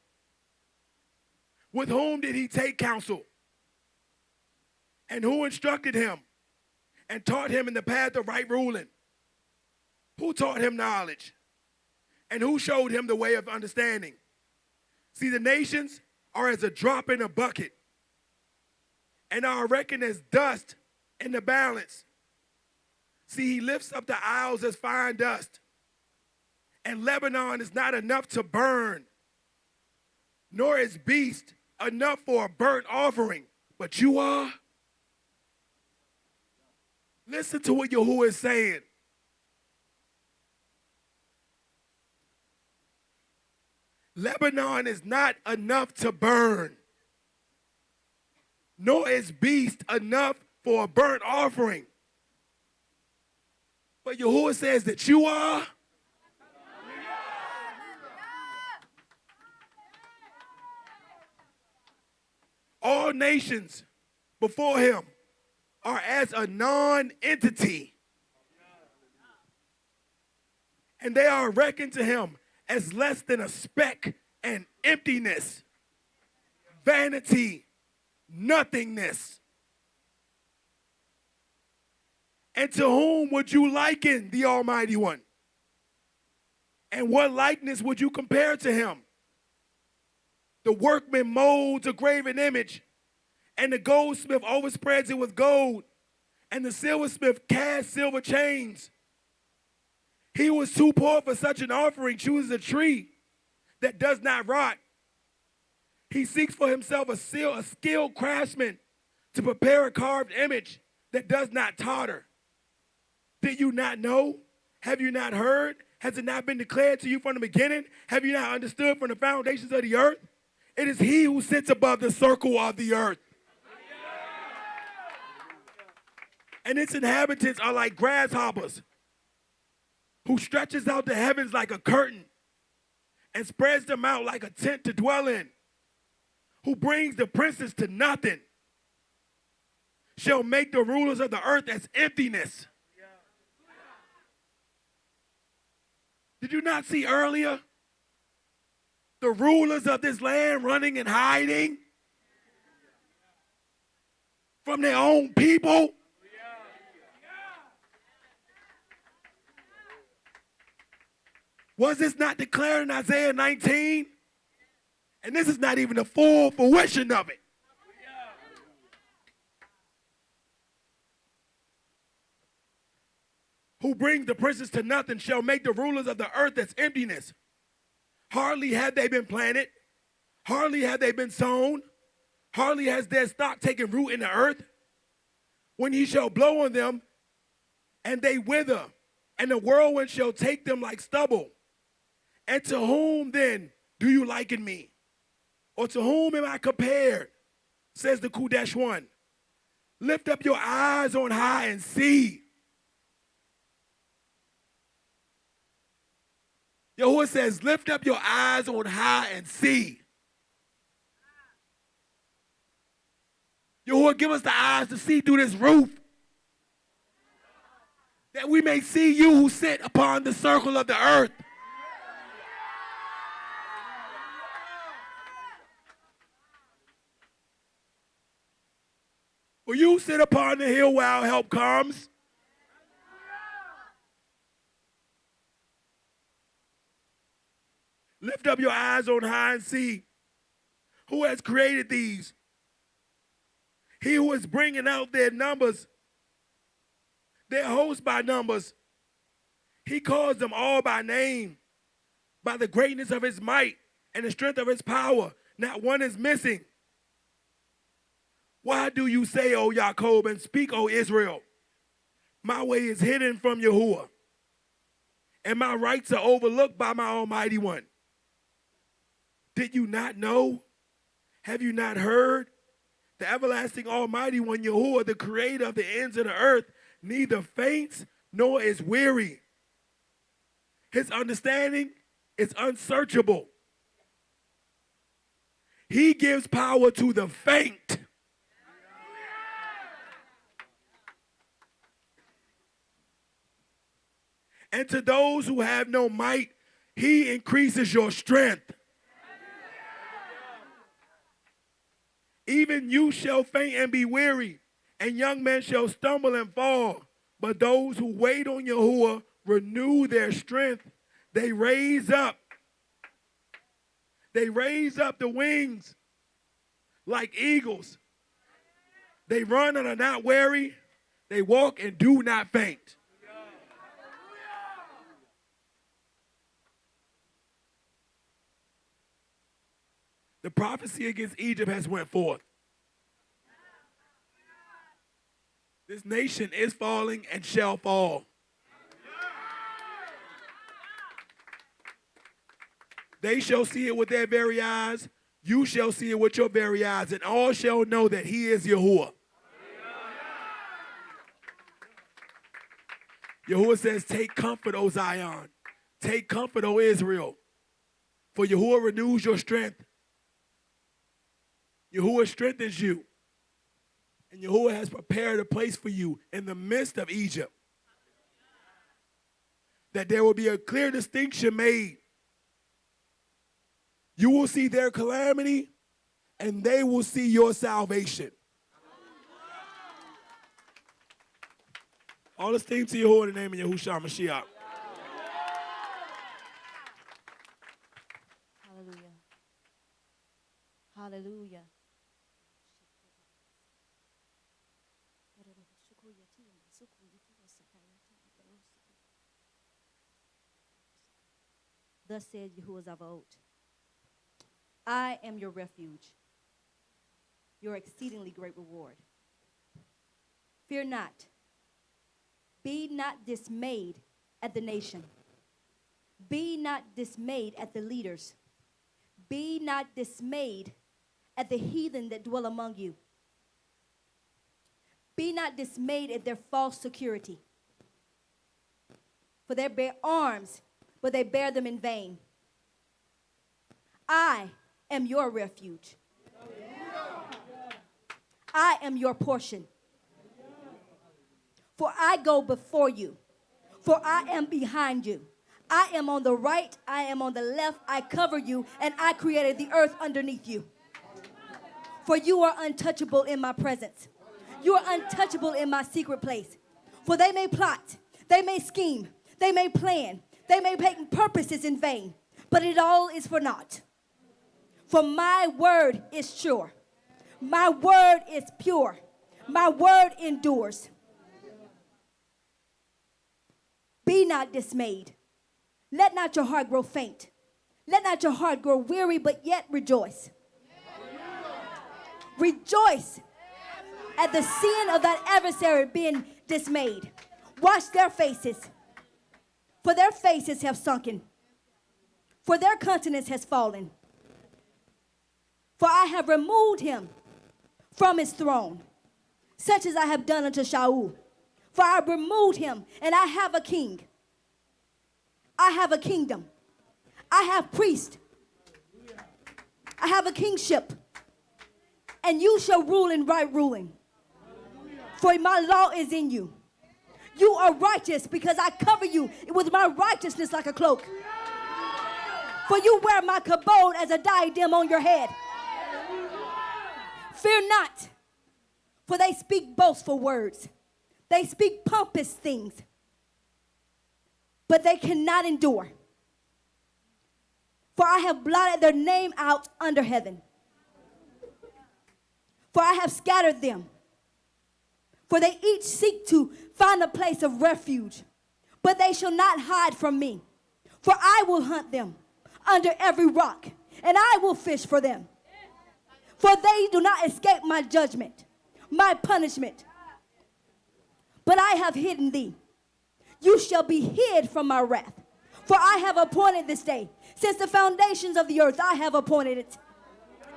With whom did he take counsel? And who instructed him and taught him in the path of right ruling? Who taught him knowledge? And who showed him the way of understanding? See, the nations are as a drop in a bucket, and are reckoned as dust in the balance. See, he lifts up the isles as fine dust, and Lebanon is not enough to burn, nor is beast enough for a burnt offering, but you are. Listen to what Yahuwah is saying. Lebanon is not enough to burn, nor is beast enough for a burnt offering. But Yahuwah says that you are. All nations before him are as a non-entity, and they are reckoned to him as less than a speck and emptiness, vanity, nothingness. And to whom would you liken the Almighty One? And what likeness would you compare to him? The workman molds a graven image, and the goldsmith overspreads it with gold, and the silversmith casts silver chains. He who is too poor for such an offering chooses a tree that does not rot. He seeks for himself a skilled craftsman to prepare a carved image that does not totter. Did you not know? Have you not heard? Has it not been declared to you from the beginning? Have you not understood from the foundations of the earth? It is he who sits above the circle of the earth. And its inhabitants are like grasshoppers, who stretches out the heavens like a curtain and spreads them out like a tent to dwell in, who brings the princes to nothing, shall make the rulers of the earth as emptiness. Did you not see earlier the rulers of this land running and hiding from their own people? Was this not declared in Isaiah 19? And this is not even the full fruition of it. Who brings the princes to nothing shall make the rulers of the earth as emptiness. Hardly have they been planted, hardly have they been sown, hardly has their stock taken root in the earth, when he shall blow on them, and they wither, and the whirlwind shall take them like stubble. And to whom then do you liken me? Or to whom am I compared? Says the Kudesh one. Lift up your eyes on high and see. Yahuwah says, lift up your eyes on high and see. Yahuwah, give us the eyes to see through this roof, that we may see you who sit upon the circle of the earth. For you sit upon the hill where our help comes. Lift up your eyes on high and see who has created these. He who is bringing out their numbers, their hosts by numbers. He calls them all by name, by the greatness of his might and the strength of his power. Not one is missing. Why do you say, O Jacob, and speak, O Israel? My way is hidden from Yahuwah, and my rights are overlooked by my Almighty One. Did you not know? Have you not heard? The everlasting Almighty One, Yahuwah, the creator of the ends of the earth, neither faints nor is weary. His understanding is unsearchable. He gives power to the faint. And to those who have no might, he increases your strength. Even you shall faint and be weary, and young men shall stumble and fall. But those who wait on Yahuwah renew their strength. They raise up. They raise up the wings like eagles. They run and are not weary. They walk and do not faint. The prophecy against Egypt has went forth. This nation is falling and shall fall. They shall see it with their very eyes. You shall see it with your very eyes, and all shall know that he is Yahuwah. Yahuwah says, take comfort, O Zion. Take comfort, O Israel. For Yahuwah renews your strength. Yahuwah strengthens you. And Yahuwah has prepared a place for you in the midst of Egypt. That there will be a clear distinction made. You will see their calamity, and they will see your salvation. All esteem to Yahuwah in the name of Yahushua Mashiach. Hallelujah. Hallelujah. Thus said Yahuwah Zavot, I am your refuge, your exceedingly great reward. Fear not. Be not dismayed at the nation. Be not dismayed at the leaders. Be not dismayed at the heathen that dwell among you. Be not dismayed at their false security. For they bear arms, but they bear them in vain. I am your refuge. I am your portion. For I go before you. For I am behind you. I am on the right, I am on the left. I cover you, and I created the earth underneath you. For you are untouchable in my presence. You are untouchable in my secret place. For they may plot, they may scheme, they may plan, they may make purposes in vain, but it all is for naught. For my word is sure. My word is pure. My word endures. Be not dismayed. Let not your heart grow faint. Let not your heart grow weary, but yet rejoice. Rejoice at the sin of that adversary being dismayed. Wash their faces. For their faces have sunken, for their countenance has fallen. For I have removed him from his throne, such as I have done unto Shaul. For I have removed him, and I have a king. I have a kingdom. I have priest. I have a kingship. And you shall rule in right ruling. For my law is in you. You are righteous because I cover you with my righteousness like a cloak. For you wear my kabod as a diadem on your head. Fear not, for they speak boastful words. They speak pompous things, but they cannot endure. For I have blotted their name out under heaven. For I have scattered them. For they each seek to find a place of refuge, but they shall not hide from me. For I will hunt them under every rock, and I will fish for them. For they do not escape my judgment, my punishment. But I have hidden thee. You shall be hid from my wrath. For I have appointed this day. Since the foundations of the earth I have appointed it.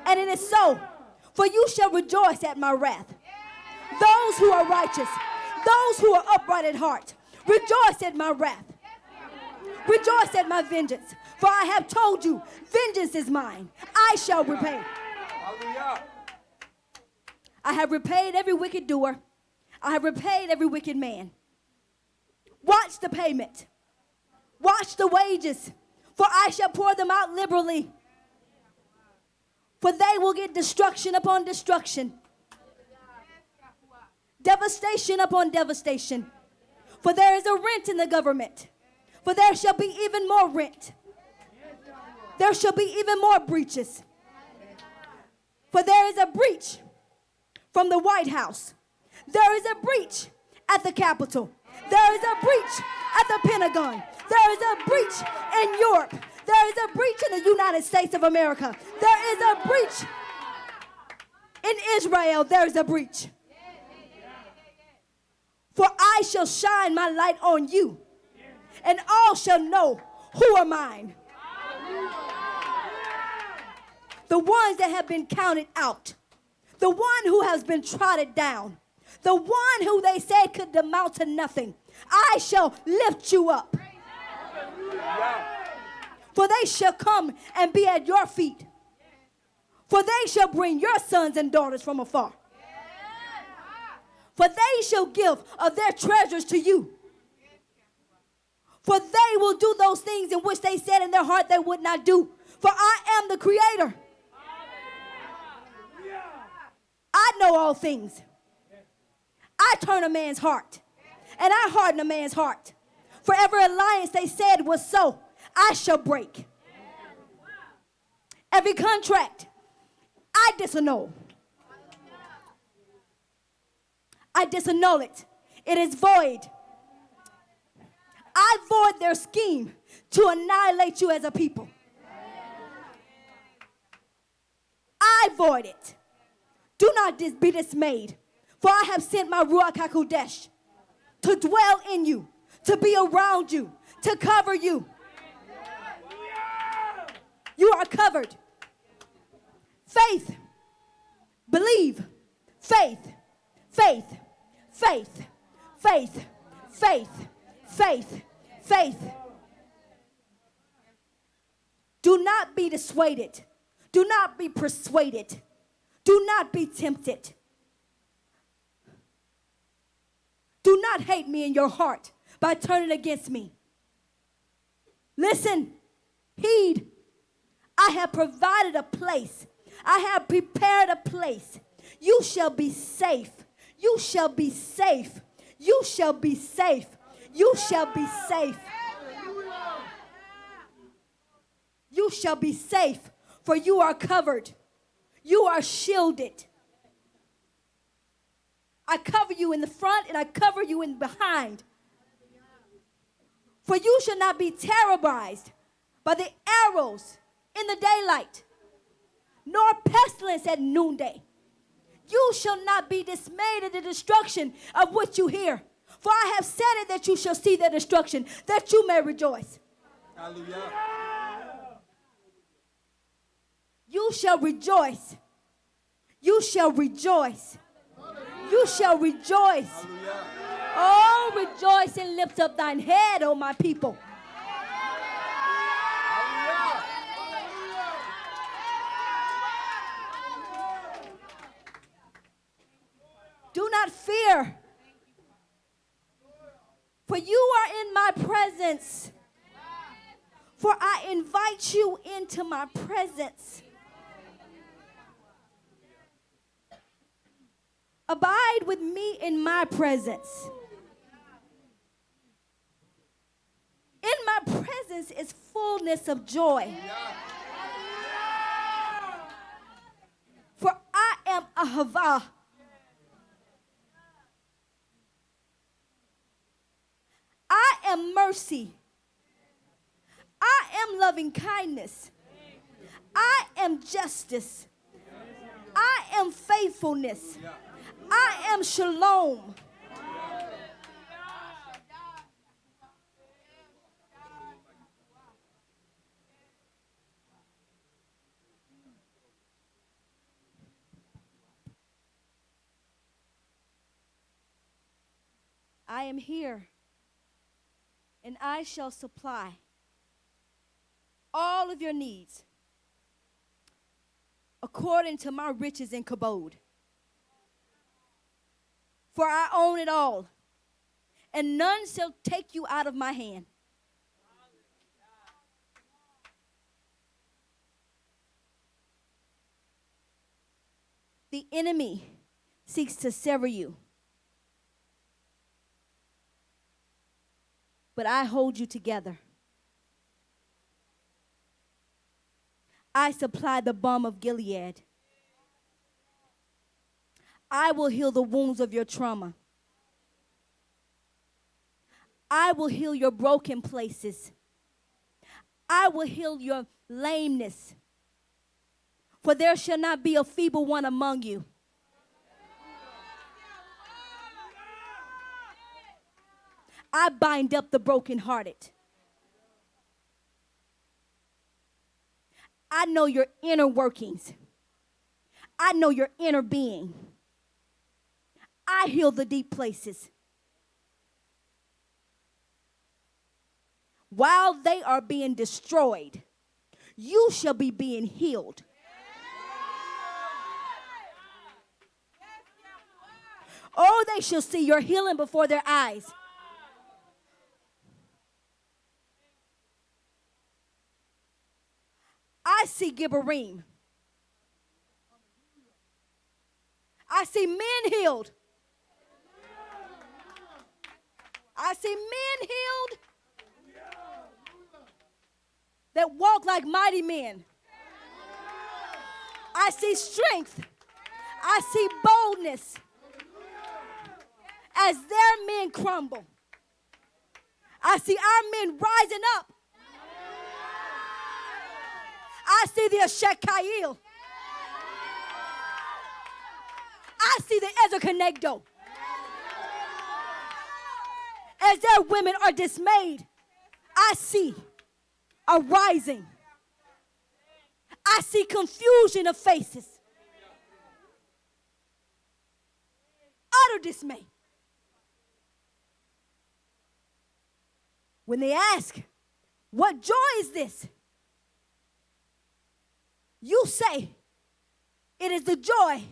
And it is so. For you shall rejoice at my wrath. Those who are righteous, those who are upright at heart, rejoice at my wrath. Rejoice at my vengeance. For I have told you, vengeance is mine. I shall repay. I have repaid every wicked doer. I have repaid every wicked man. Watch the payment. Watch the wages. For I shall pour them out liberally. For they will get destruction upon destruction. Devastation upon devastation. For there is a rent in the government. For there shall be even more rent. There shall be even more breaches. For there is a breach from the White House. There is a breach at the Capitol. There is a breach at the Pentagon. There is a breach in Europe. There is a breach in the United States of America. There is a breach in Israel. There is a breach. For I shall shine my light on you, and all shall know who are mine. The ones that have been counted out. The one who has been trodden down. The one who they said could amount to nothing. I shall lift you up. For they shall come and be at your feet. For they shall bring your sons and daughters from afar. For they shall give of their treasures to you. For they will do those things in which they said in their heart they would not do. For I am the Creator. I know all things. I turn a man's heart, and I harden a man's heart. For every alliance they said was so, I shall break. Every contract, I disannul. I disannul it. It is void. I void their scheme to annihilate you as a people. I void it. Do not be dismayed, for I have sent my Ruach HaKodesh to dwell in you, to be around you, to cover you. You are covered. Faith, believe, faith, faith, faith, faith, faith, faith, faith. Do not be dissuaded. Do not be persuaded. Do not be tempted. Do not hate me in your heart by turning against me. Listen, heed. I have provided a place. I have prepared a place. You shall be safe. You shall be safe. You shall be safe. You shall be safe. You shall be safe, for you are covered. You are shielded. I cover you in the front and I cover you in behind. For you shall not be terrorized by the arrows in the daylight, nor pestilence at noonday. You shall not be dismayed at the destruction of which you hear. For I have said it that you shall see their destruction, that you may rejoice. Hallelujah. You shall rejoice. You shall rejoice. You shall rejoice. Hallelujah. Oh, rejoice and lift up thine head, O my people. Do not fear, for you are in my presence. For I invite you into my presence. Abide with me in my presence. In my presence is fullness of joy. For I am Ahava. I am mercy. I am loving kindness. I am justice. I am faithfulness. I am shalom. I am here, and I shall supply all of your needs according to my riches and kabod. For I own it all, and none shall take you out of my hand. The enemy seeks to sever you, but I hold you together. I supply the balm of Gilead. I will heal the wounds of your trauma. I will heal your broken places. I will heal your lameness. For there shall not be a feeble one among you. I bind up the brokenhearted. I know your inner workings. I know your inner being. I heal the deep places. While they are being destroyed, you shall be being healed. Oh, they shall see your healing before their eyes. I see Gibberim. I see men healed. I see men healed that walk like mighty men. I see strength. I see boldness as their men crumble. I see our men rising up. I see the Ashekail. I see the Ezekanegdo. As their women are dismayed, I see a rising. I see confusion of faces. Utter dismay. When they ask, what joy is this? You say, it is the joy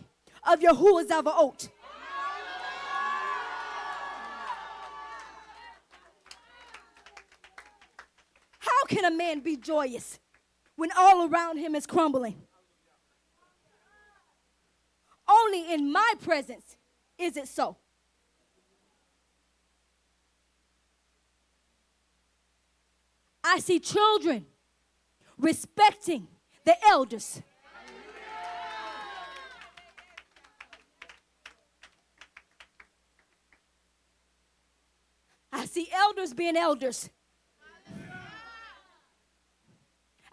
of Yahuwah Zavaot. How can a man be joyous when all around him is crumbling? Only in my presence is it so. I see children respecting the elders. I see elders being elders.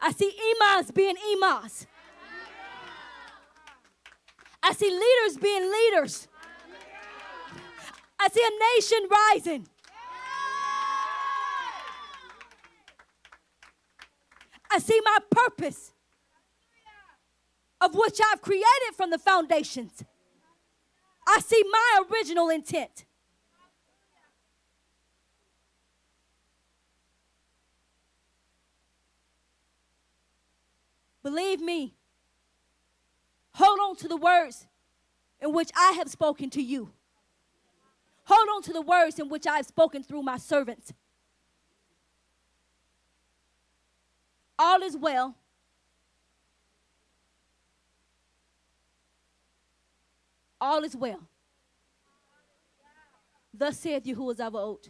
I see imams being imams. I see leaders being leaders. I see a nation rising. I see my purpose, of which I've created from the foundations. I see my original intent. Believe me, hold on to the words in which I have spoken to you. Hold on to the words in which I have spoken through my servants. All is well. All is well. Thus saith Yahuwah Zavaot.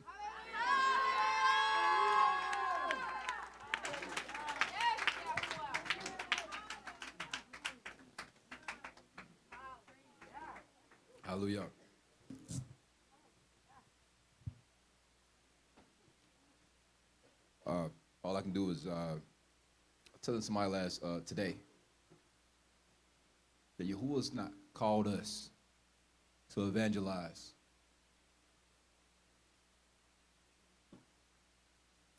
Hallelujah. All I can do is tell somebody today that Yahuwah's not called us to evangelize.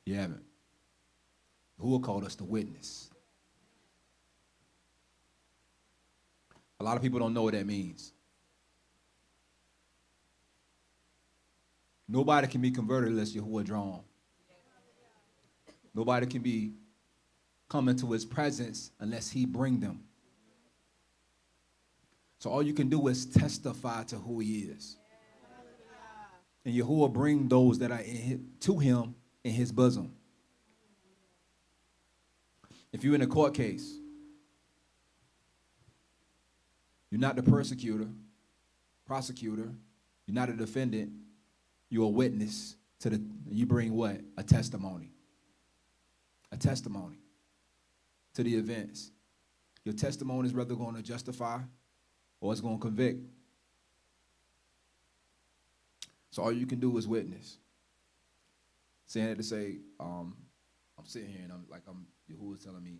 You haven't. Yahuwah called us to witness. A lot of people don't know what that means. Nobody can be converted unless Yahuwah drawn. Nobody can come into his presence unless he bring them. So all you can do is testify to who he is. And Yahuwah bring those that are to him in his bosom. If you're in a court case, you're not the prosecutor, you're not a defendant, you're a witness you bring what? A testimony. A testimony to the events. Your testimony is whether going to justify or it's going to convict. So all you can do is witness. Saying that to say, I'm sitting here and Yahuwah's telling me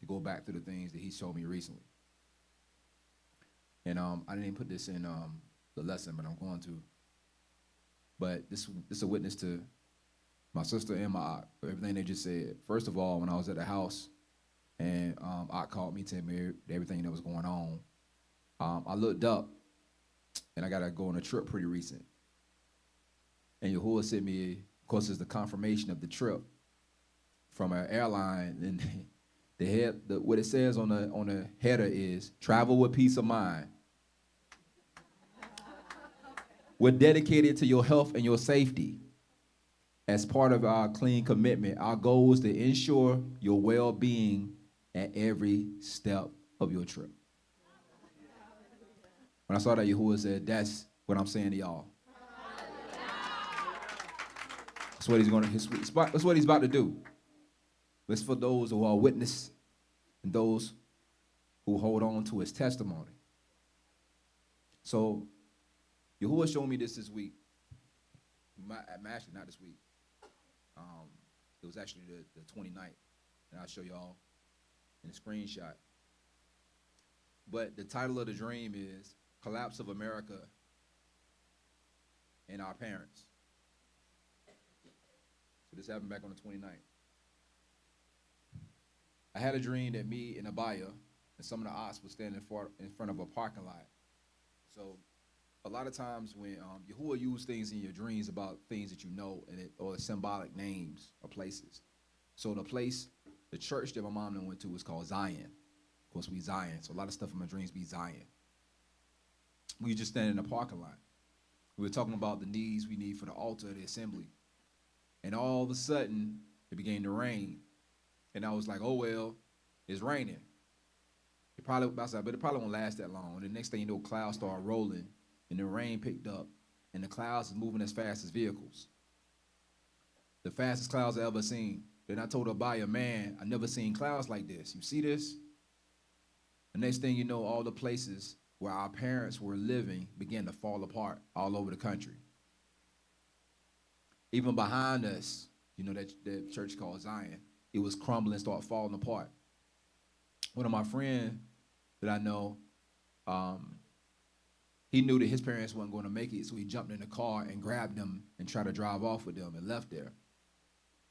to go back to the things that he showed me recently. And I didn't even put this in the lesson, but I'm going to. But this is a witness to my sister and my aunt, everything they just said. First of all, when I was at the house and aunt called me, telling me everything that was going on, I looked up and I got to go on a trip pretty recent. And Yahuwah sent me, of course, it's the confirmation of the trip from an airline. And what it says on the header is, travel with peace of mind. We're dedicated to your health and your safety. As part of our clean commitment, our goal is to ensure your well-being at every step of your trip. When I saw that, Yahuwah said, that's what I'm saying to y'all. That's what he's about to do. It's for those who are witness and those who hold on to his testimony. So Yahuwah showed me this week. Actually, not this week. It was actually the 29th, and I'll show y'all in the screenshot. But the title of the dream is Collapse of America and Our Parents. So this happened back on the 29th. I had a dream that me and Abaya and some of the ops were standing in front of a parking lot. So a lot of times when Yahuwah uses things in your dreams about things that you know or symbolic names or places. So the church that my mom went to was called Zion. Of course, we Zion. So a lot of stuff in my dreams be Zion. We were just standing in the parking lot. We were talking about the needs we need for the altar of the assembly. And all of a sudden, it began to rain. And I was like, oh, well, it's raining. It probably won't last that long. And the next thing you know, clouds started rolling. And the rain picked up, and the clouds is moving as fast as vehicles. The fastest clouds I ever seen. Then I told Abaya, man, I never seen clouds like this. You see this? The next thing you know, all the places where our parents were living began to fall apart all over the country. Even behind us, that church called Zion, it was crumbling, started falling apart. One of my friends that I know, he knew that his parents weren't going to make it, so he jumped in the car and grabbed them and tried to drive off with them and left there.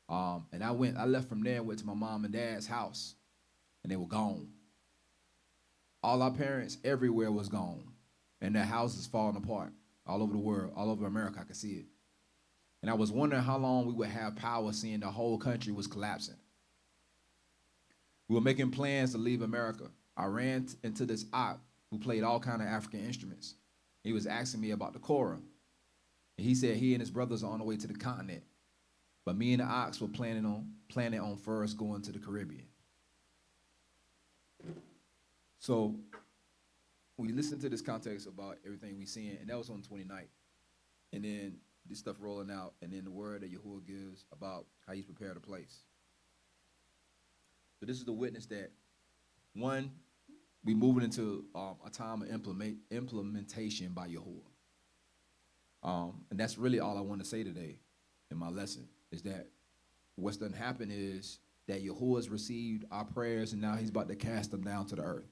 And I left from there, went to my mom and dad's house, and they were gone. All our parents everywhere was gone, and their houses falling apart all over the world, all over America. I could see it. And I was wondering how long we would have power, seeing the whole country was collapsing. We were making plans to leave America. I ran into this op who played all kind of African instruments. He was asking me about the Korah. And he said he and his brothers are on the way to the continent. But me and the ox were planning on first going to the Caribbean. So we listened to this context about everything we seeing, and that was on the 29th. And then this stuff rolling out, and then the word that Yahuwah gives about how he's prepared a place. So this is the witness that, one, we moving into a time of implementation by Yahuwah. And that's really all I want to say today in my lesson, is that what's done happen is that Yahuwah's received our prayers, and now he's about to cast them down to the earth.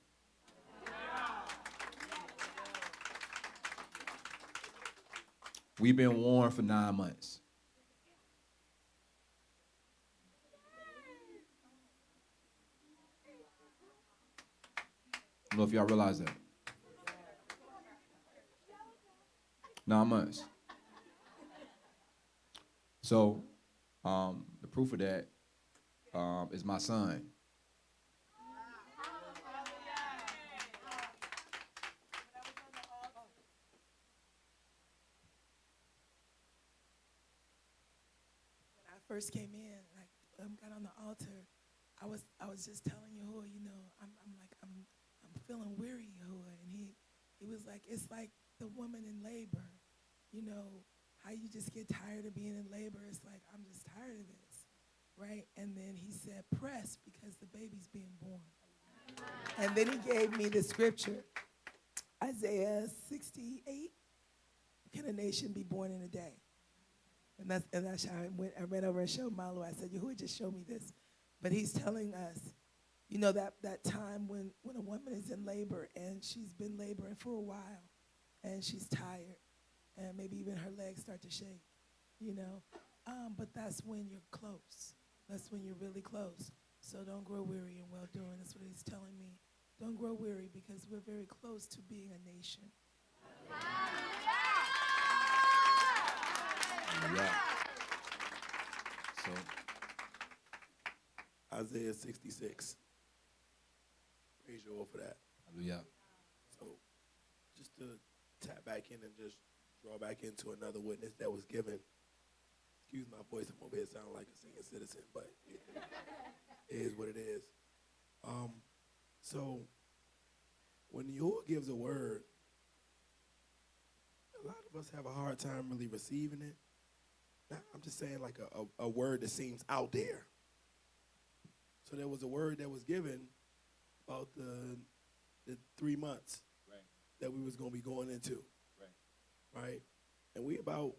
We've been warned for 9 months. I don't know if y'all realize that. 9 months. So, the proof of that is my son. First came in, I got on the altar. I was just telling Yahuwah, I'm feeling weary, Yahuwah, and he was like, it's like the woman in labor, how you just get tired of being in labor. It's like, I'm just tired of this, right? And then he said, press, because the baby's being born. And then he gave me the scripture, Isaiah 68, can a nation be born in a day? And that's how I ran over and showed Malo. I said, Yahuwah just showed me this. But he's telling us, that time when a woman is in labor and she's been laboring for a while and she's tired and maybe even her legs start to shake, But that's when you're close. That's when you're really close. So don't grow weary in well-doing. That's what he's telling me. Don't grow weary, because we're very close to being a nation. Yeah. So, Isaiah 66. Praise you all for that. Hallelujah. So, just to tap back in and just draw back into another witness that was given. Excuse my voice, I'm over here sounding like a senior citizen, but it is what it is. So, when Yahuwah gives a word, a lot of us have a hard time really receiving it. I'm just saying, like a word that seems out there. So there was a word that was given about the 3 months that we was going to be going into. Right? And Yahuwah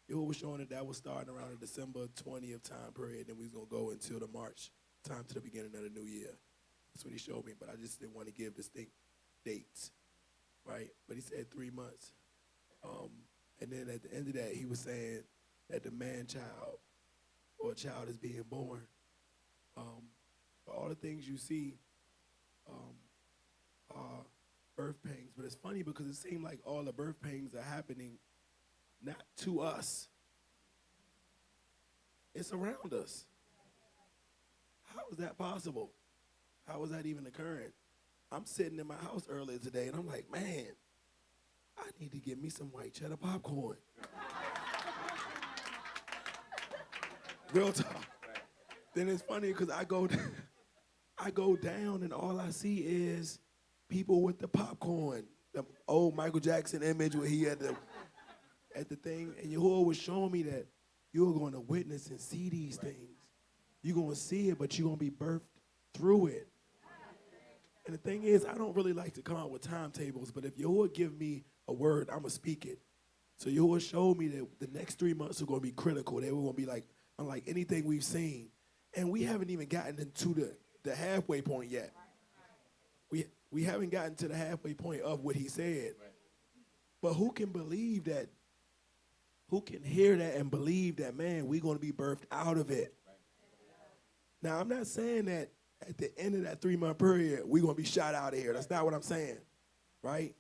was showing that was starting around the December 20th time period, and we was going to go until the March time to the beginning of the new year. That's what he showed me, but I just didn't want to give distinct dates. Right? But he said 3 months. And then at the end of that, he was saying that the man-child or child is being born. All the things you see are birth pains. But it's funny because it seemed like all the birth pains are happening not to us. It's around us. How is that possible? How is that even occurring? I'm sitting in my house earlier today, and I'm like, man, I need to get me some white cheddar popcorn. Real talk. Then it's funny because I go down and all I see is people with the popcorn. The old Michael Jackson image where he had at the thing. And Yahuwah was showing me that you're going to witness and see these things. You're going to see it, but you're going to be birthed through it. And the thing is, I don't really like to come out with timetables, but if Yahuwah give me a word, I'm going to speak it. So Yahuwah showed me that the next 3 months are going to be critical. They were going to be like unlike anything we've seen. And we haven't even gotten into the halfway point yet. We haven't gotten to the halfway point of what he said. But who can believe that? Who can hear that and believe that, man, we're going to be birthed out of it? Now, I'm not saying that at the end of that 3-month period, we're going to be shot out of here. That's not what I'm saying, right?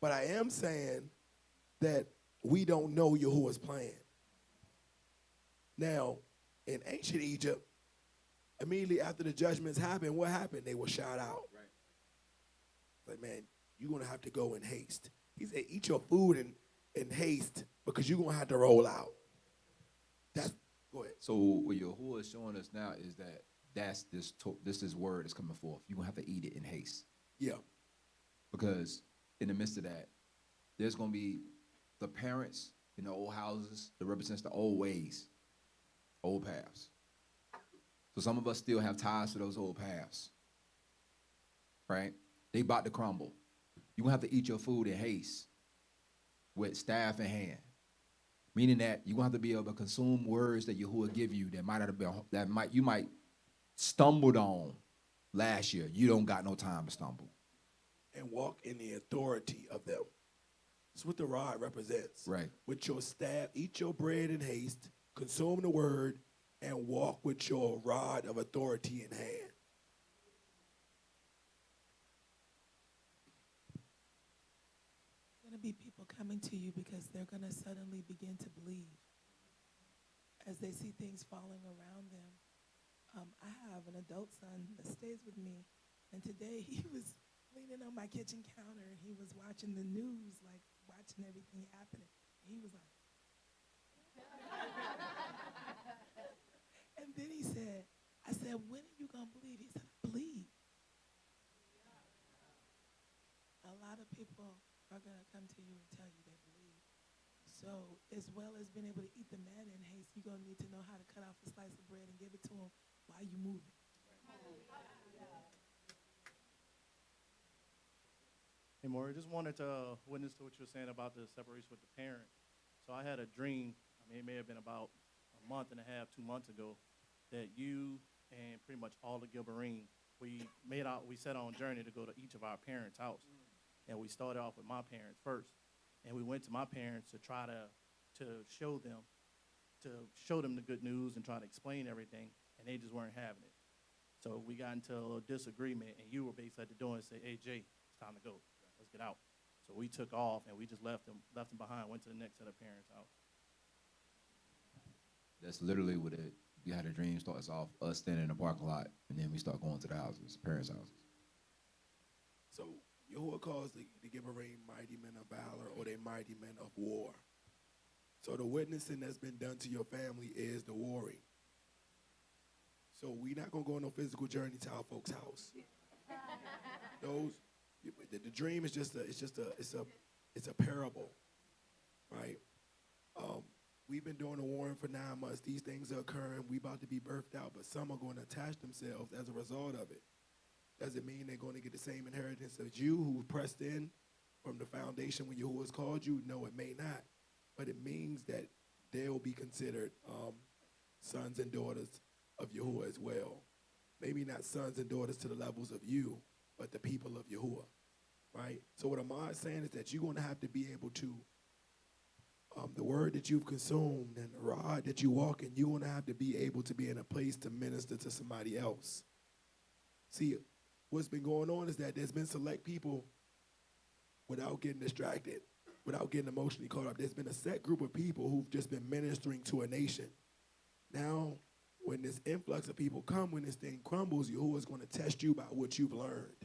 But I am saying that we don't know Yahuwah's plan. Now, in ancient Egypt, immediately after the judgments happened, what happened? They were shot out. Like, man, you're going to have to go in haste. He said, eat your food in haste because you're going to have to roll out. Go ahead. So what Yahuwah is showing us now is that this word is coming forth. You're going to have to eat it in haste. Yeah. Because in the midst of that, there's going to be the parents in the old houses that represents the old ways, old paths. So some of us still have ties to those old paths, right? They about to crumble. You're going to have to eat your food in haste with staff in hand, meaning that you're going to have to be able to consume words that Yahuwah give you you might stumbled on last year. You don't got no time to stumble. And walk in the authority of them. That's what the rod represents. Right. With your staff, eat your bread in haste, consume the word, and walk with your rod of authority in hand. Going to be people coming to you because they're going to suddenly begin to believe as they see things falling around them. I have an adult son that stays with me, and today he was leaning on my kitchen counter, and he was watching the news, like watching everything happening. And he was like, and then I said, when are you going to believe? He said, I believe. A lot of people are going to come to you and tell you they believe. So as well as being able to eat the manna in haste, you're going to need to know how to cut off a slice of bread and give it to them while you're moving. Hey, Maury, just wanted to witness to what you were saying about the separation with the parent. So I had a dream, it may have been about a month and a half, 2 months ago, that you and pretty much all the Gilberine, we set on a journey to go to each of our parents' house. And we started off with my parents first. And we went to my parents to try to show them the good news and try to explain everything, and they just weren't having it. So we got into a little disagreement, and you were basically at the door and said, hey, Jay, it's time to go. Let's get out. So we took off, and we just left them behind, went to the next set of parents' house. That's literally what you had a dream starts off, us standing in the parking lot, and then we start going to the houses, parents' houses. So Yahuwah calls the Gibberine mighty men of valor, or they mighty men of war. So the witnessing that's been done to your family is the warring. So we're not gonna go on no physical journey to our folks' house. The dream is it's a parable, right? We've been doing the warring for 9 months. These things are occurring. We about to be birthed out, but some are going to attach themselves as a result of it. Doesn't mean they're going to get the same inheritance as you who pressed in from the foundation when Yahuwah's called you. No, it may not. But it means that they'll be considered sons and daughters of Yahuwah as well. Maybe not sons and daughters to the levels of you, but the people of Yahuwah, right? So what Ahmad is saying is that you're going to have to be able to, the word that you've consumed and the rod that you walk in, you're going to have to be able to be in a place to minister to somebody else. See, what's been going on is that there's been select people without getting distracted, without getting emotionally caught up. There's been a set group of people who've just been ministering to a nation. Now, when this influx of people come, when this thing crumbles, Yahuwah's going to test you by what you've learned.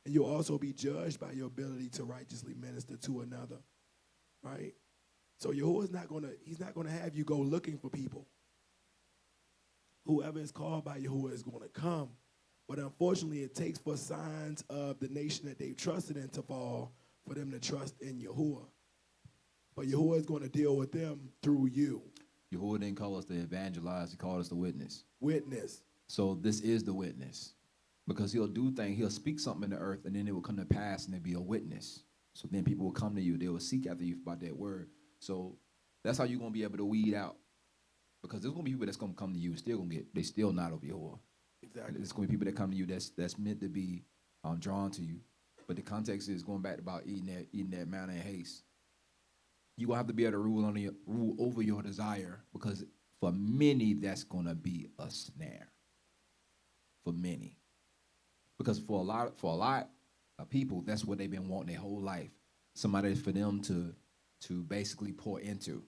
And you'll also be judged by your ability to righteously minister to another, right? So Yahuwah's he's not going to have you go looking for people. Whoever is called by Yahuwah is going to come. But unfortunately, it takes for signs of the nation that they've trusted in to fall for them to trust in Yahuwah. But Yahuwah is going to deal with them through you. Yahuwah didn't call us to evangelize. He called us to witness. Witness. So this is the witness. Because he'll do things. He'll speak something in the earth, and then it will come to pass, and there'll be a witness. So then people will come to you. They will seek after you about that word. So that's how you're going to be able to weed out. Because there's going to be people that's going to come to you and they still not of Yahuwah. Exactly. There's going to be people that come to you that's meant to be drawn to you. But the context is going back about eating that manna in haste. You're gonna have to be able to rule over your desire, because for many that's gonna be a snare. For many. Because for a lot of people, that's what they've been wanting their whole life. Somebody for them to basically pour into.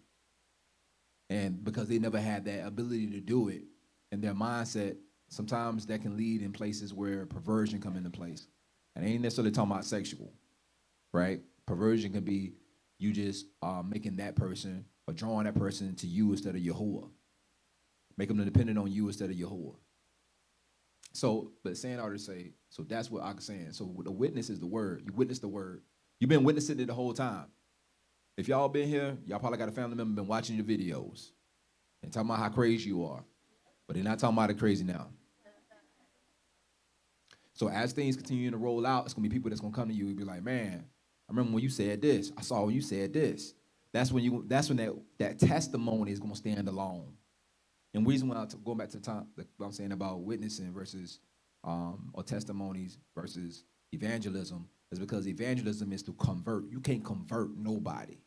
And because they never had that ability to do it, and their mindset, sometimes that can lead in places where perversion come into place. And I ain't necessarily talking about sexual, right? Perversion can be you just making that person or drawing that person to you instead of Yahuwah. Make them dependent on you instead of Yahuwah. So, but saying all to say, so that's what I'm saying. So the witness is the word. You witness the word. You've been witnessing it the whole time. If y'all been here, y'all probably got a family member been watching your videos and talking about how crazy you are. But they're not talking about it crazy now. So as things continue to roll out, it's going to be people that's going to come to you and be like, man, I remember when you said this. I saw when you said this. That's when that testimony is going to stand alone. And the reason why going back to the time what I'm saying about witnessing versus or testimonies versus evangelism is because evangelism is to convert. You can't convert nobody.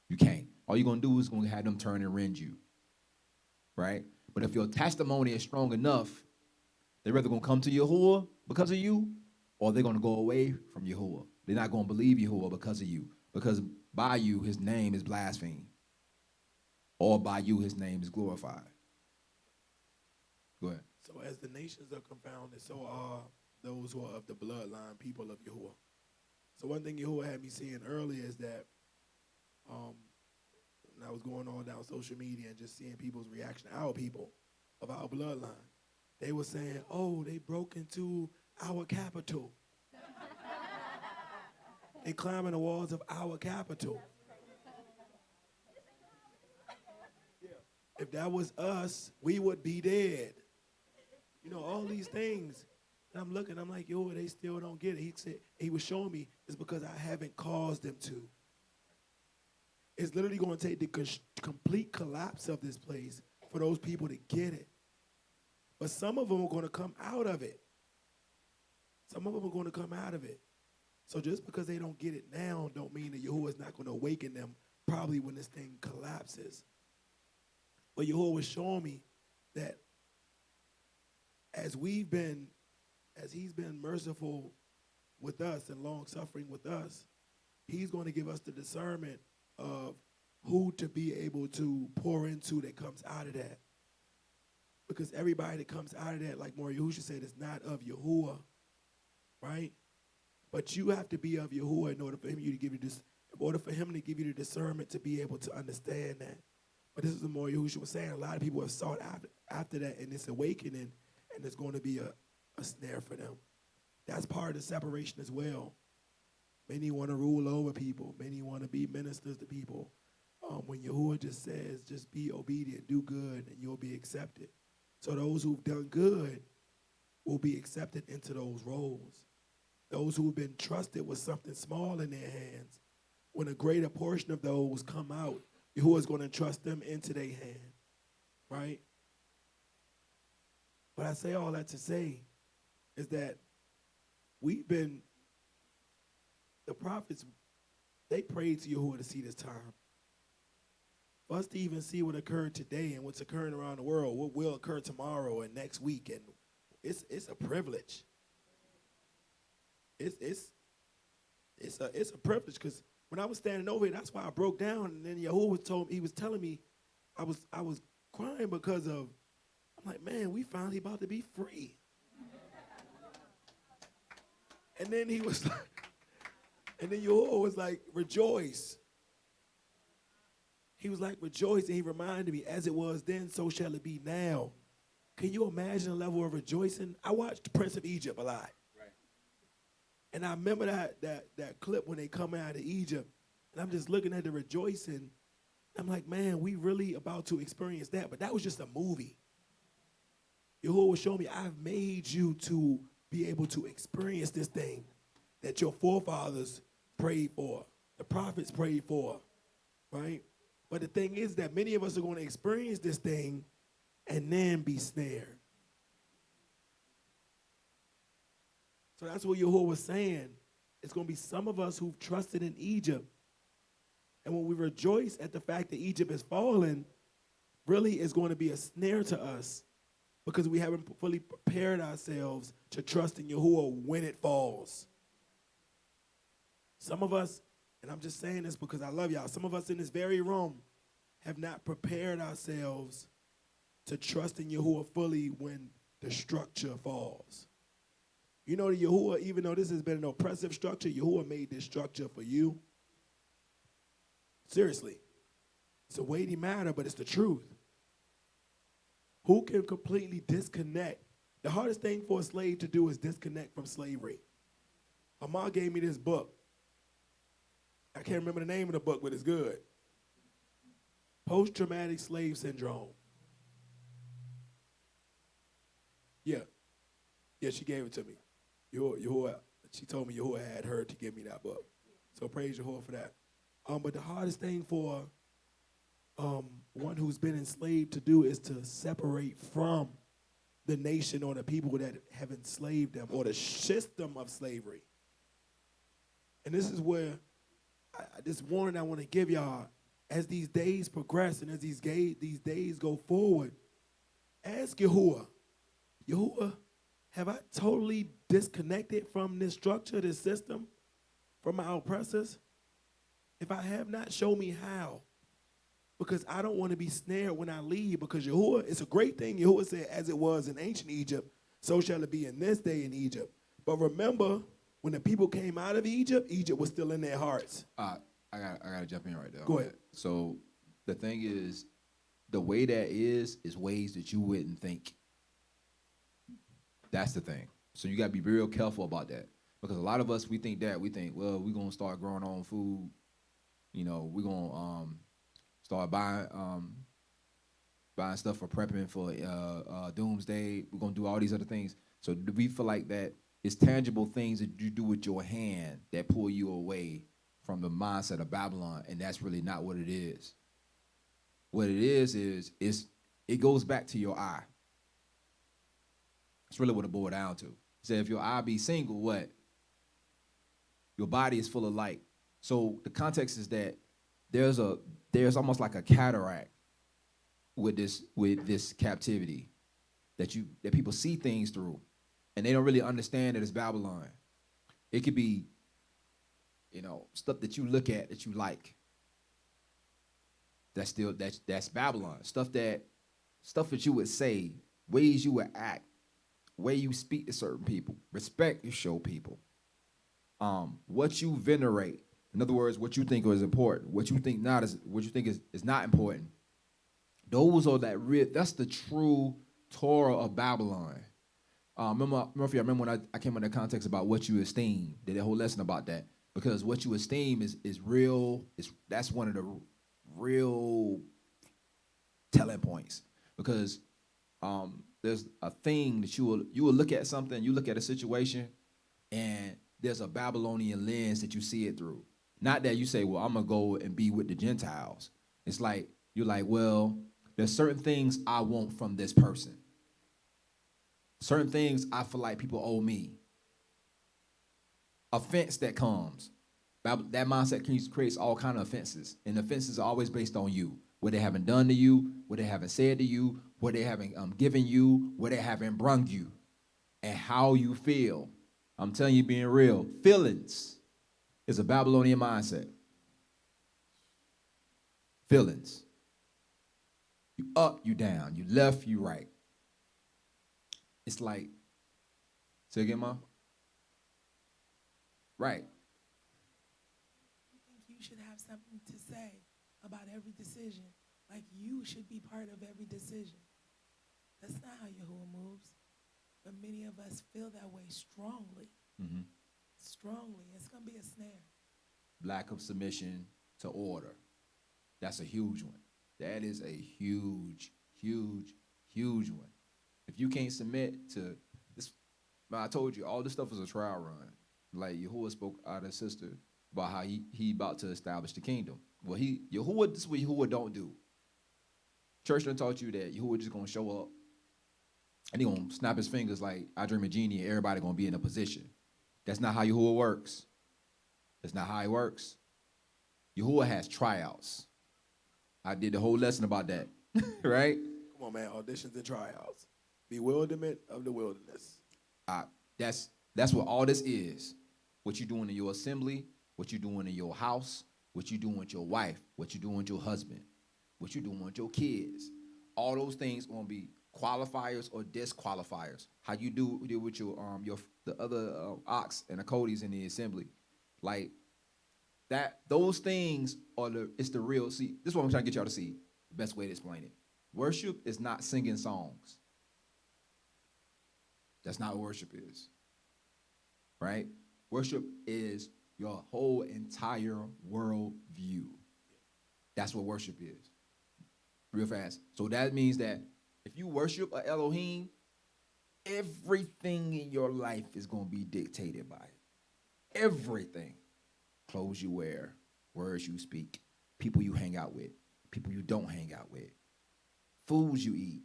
You can't. All you're going to do is going to have them turn and rend you. Right? But if your testimony is strong enough, they're either going to come to Yahuwah because of you, or they're going to go away from Yahuwah. They're not going to believe Yahuwah because of you. Because by you, his name is blasphemed. Or by you, his name is glorified. Go ahead. So as the nations are confounded, so are those who are of the bloodline, people of Yahuwah. So one thing Yahuwah had me seeing earlier is that when I was going on down social media and just seeing people's reaction, our people of our bloodline, they were saying, oh, they broke into our capital. They climbing the walls of our capital. If that was us, we would be dead. You know, all these things. And I'm looking, I'm like, yo, they still don't get it. He said, he was showing me it's because I haven't caused them to. It's literally going to take the complete collapse of this place for those people to get it. But some of them are going to come out of it. Some of them are going to come out of it. So just because they don't get it now don't mean that Yahuwah is not going to awaken them probably when this thing collapses. But Yahuwah was showing me that as he's been merciful with us and long-suffering with us, he's going to give us the discernment of who to be able to pour into that comes out of that. Because everybody that comes out of that, like Mor Yahusha said, is not of Yahuwah, right? But you have to be of Yahuwah in order for him to give you the discernment to be able to understand that. But this is what Mor Yahusha was saying. A lot of people have sought after that in this awakening, and it's going to be a snare for them. That's part of the separation as well. Many want to rule over people. Many want to be ministers to people. When Yahuwah just says, just be obedient, do good, and you'll be accepted. So those who've done good will be accepted into those roles. Those who've been trusted with something small in their hands, when a greater portion of those come out, Yahuwah is going to trust them into their hand, right? But I say all that to say is that the prophets, they prayed to Yahuwah to see this time. For us to even see what occurred today and what's occurring around the world, what will occur tomorrow and next week, and it's a privilege. It's a privilege, because when I was standing over here, that's why I broke down, and then Yahuwah was telling me, I was crying because I'm like, man, we finally about to be free. And then he was like, and then Yahuwah was like, rejoice. He was like, rejoice, and he reminded me, as it was then, so shall it be now. Can you imagine the level of rejoicing? I watched Prince of Egypt a lot. And I remember that clip when they come out of Egypt, and I'm just looking at the rejoicing. I'm like, man, we really about to experience that. But that was just a movie. Yahuwah was showing me, I've made you to be able to experience this thing that your forefathers prayed for, the prophets prayed for, right? But the thing is that many of us are going to experience this thing and then be snared. So that's what Yahuwah was saying. It's going to be some of us who've trusted in Egypt. And when we rejoice at the fact that Egypt has fallen, really is going to be a snare to us because we haven't fully prepared ourselves to trust in Yahuwah when it falls. Some of us, and I'm just saying this because I love y'all, some of us in this very room have not prepared ourselves to trust in Yahuwah fully when the structure falls. You know, the Yahuwah, even though this has been an oppressive structure, Yahuwah made this structure for you. Seriously. It's a weighty matter, but it's the truth. Who can completely disconnect? The hardest thing for a slave to do is disconnect from slavery. Amar gave me this book. I can't remember the name of the book, but it's good. Post-traumatic slave syndrome. Yeah, she gave it to me. Yahuwah, she told me Yahuwah had her to give me that book. So praise Yahuwah for that. But the hardest thing for one who's been enslaved to do is to separate from the nation or the people that have enslaved them or the system of slavery. And this is where this warning I want to give y'all, as these days progress and as these days go forward, ask Yahuwah, have I totally disconnected from this structure, this system, from my oppressors? If I have not, show me how. Because I don't want to be snared when I leave. Because Yahuwah, it's a great thing. Yahuwah said, as it was in ancient Egypt, so shall it be in this day in Egypt. But remember, when the people came out of Egypt, Egypt was still in their hearts. I gotta jump in right there. Go ahead. So the thing is, the way that is ways that you wouldn't think. That's the thing. So you gotta be real careful about that. Because a lot of us, we think, well, we're gonna start growing our own food. You know, we're gonna start buying stuff for prepping for doomsday. We're gonna do all these other things. So do we feel like that it's tangible things that you do with your hand that pull you away from the mindset of Babylon, and that's really not what it is. What it is it goes back to your eye. That's really what it boiled down to. Say if your eye be single, what? Your body is full of light. So the context is that there's almost like a cataract with this captivity that people see things through, and they don't really understand that it's Babylon. It could be, stuff that you look at that you like. That's Babylon. Stuff that you would say, ways you would act, way you speak to certain people, respect you show people, what you venerate. In other words, what you think is important, what you think is not important. Those are that's the true Torah of Babylon. Remember if you remember when I came in the context about what you esteem, did a whole lesson about that. Because what you esteem is real, that's one of the real telling points. Because there's a thing that you will look at something, you look at a situation, and there's a Babylonian lens that you see it through. Not that you say, well, I'm going to go and be with the Gentiles. It's like, you're like, well, there's certain things I want from this person. Certain things I feel like people owe me. Offense that comes. That mindset creates all kind of offenses. And offenses are always based on you. What they haven't done to you, what they haven't said to you, what they haven't given you, what they haven't brung you, and how you feel. I'm telling you, being real, feelings is a Babylonian mindset. Feelings. You up, you down, you left, you right. It's like, say again, Mom? Right. You think you should have something to say about every decision, like you should be part of every decision. That's not how Yahuwah moves. But many of us feel that way strongly. Mm-hmm. Strongly. It's going to be a snare. Lack of submission to order. That's a huge one. That is a huge, huge, huge one. If you can't submit to this, I told you, all this stuff is a trial run. Like Yahuwah spoke out of sister about how he about to establish the kingdom. Well, this is what Yahuwah don't do. Church done taught you that Yahuwah just going to show up and he going to snap his fingers like I dream a genie and everybody going to be in a position. That's not how Yahuwah works. That's not how it works. Yahuwah has tryouts. I did the whole lesson about that, right? Come on, man. Auditions and tryouts. Bewilderment of the wilderness. That's what all this is. What you doing in your assembly, what you doing in your house, what you doing with your wife, what you doing with your husband, what you doing with your kids. All those things gonna be qualifiers or disqualifiers. How you do with your the other ox and the Codys in the assembly, like that. Those things are it's the real. See, this is what I'm trying to get y'all to see. The best way to explain it. Worship is not singing songs. That's not what worship is. Right? Worship is your whole entire world view. That's what worship is. Real fast. So that means that if you worship a Elohim, everything in your life is going to be dictated by it. Everything. Clothes you wear, words you speak, people you hang out with, people you don't hang out with, foods you eat,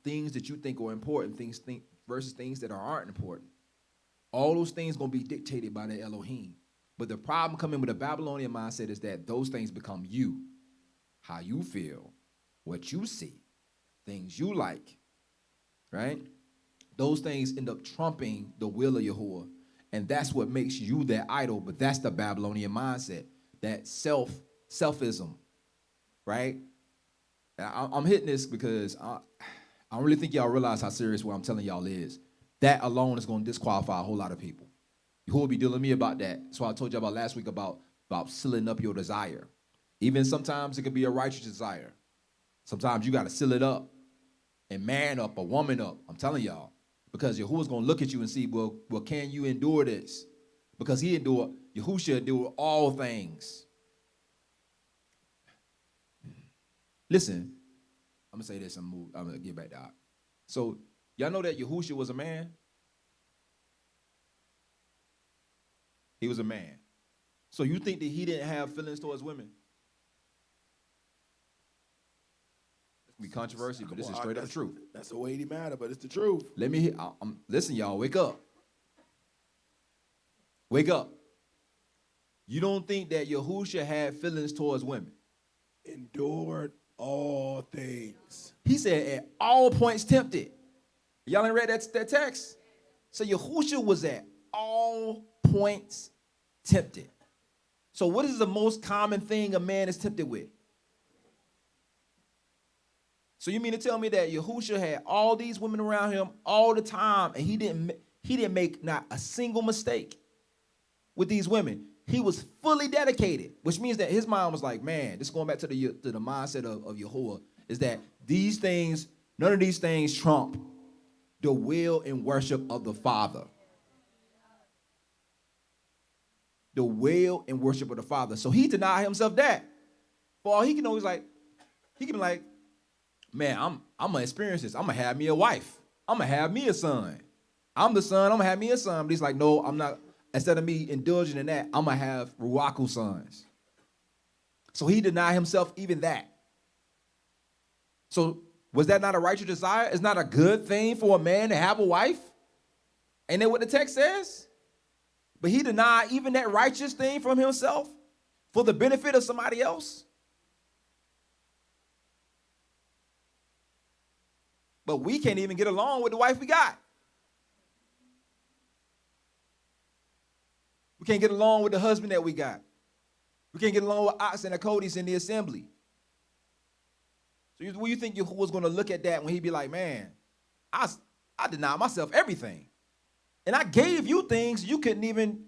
things that you think are important, versus things that aren't important. All those things going to be dictated by the Elohim. But the problem coming with a Babylonian mindset is that those things become you. How you feel, what you see, things you like, right? Those things end up trumping the will of Yahuwah. And that's what makes you that idol. But that's the Babylonian mindset, that selfism, right? I'm hitting this because I don't really think y'all realize how serious what I'm telling y'all is. That alone is going to disqualify a whole lot of people. Yahuwah will be dealing with me about that. That's why I told you about last week about sealing up your desire. Even sometimes it can be a righteous desire. Sometimes you got to seal it up and man up or woman up. I'm telling y'all. Because Yahuwah's going to look at you and see, well, can you endure this? Because Yahushua endured all things. Listen, I'm going to say this. I'm going to get back to that. So, y'all know that Yahushua was a man? He was a man. So you think that he didn't have feelings towards women? Be controversy, but this is straight up truth. That's a weighty matter, but it's the truth. Listen, y'all, wake up. Wake up. You don't think that Yahushua had feelings towards women? Endured all things. He said at all points tempted. Y'all ain't read that text? So Yahushua was at all points tempted. So what is the most common thing a man is tempted with? So you mean to tell me that Yahushua had all these women around him all the time, and he didn't make not a single mistake with these women? He was fully dedicated, which means that his mind was like, man, this is going back to the mindset of Yahuwah, is that these things, none of these things trump the will and worship of the Father. The will and worship of the Father. So he denied himself that. For all he can know, he can be like, man, I'm going to experience this. I'm going to have me a wife. I'm going to have me a son. I'm the son. I'm going to have me a son. But he's like, no, I'm not. Instead of me indulging in that, I'm going to have Ruaku sons. So he denied himself even that. So was that not a righteous desire? It's not a good thing for a man to have a wife? Ain't that what the text says? But he denied even that righteous thing from himself for the benefit of somebody else? But we can't even get along with the wife we got. We can't get along with the husband that we got. We can't get along with Ox and the Codys in the assembly. So you think Yahuwah was going to look at that when he be like, man, I denied myself everything. And I gave you things you couldn't even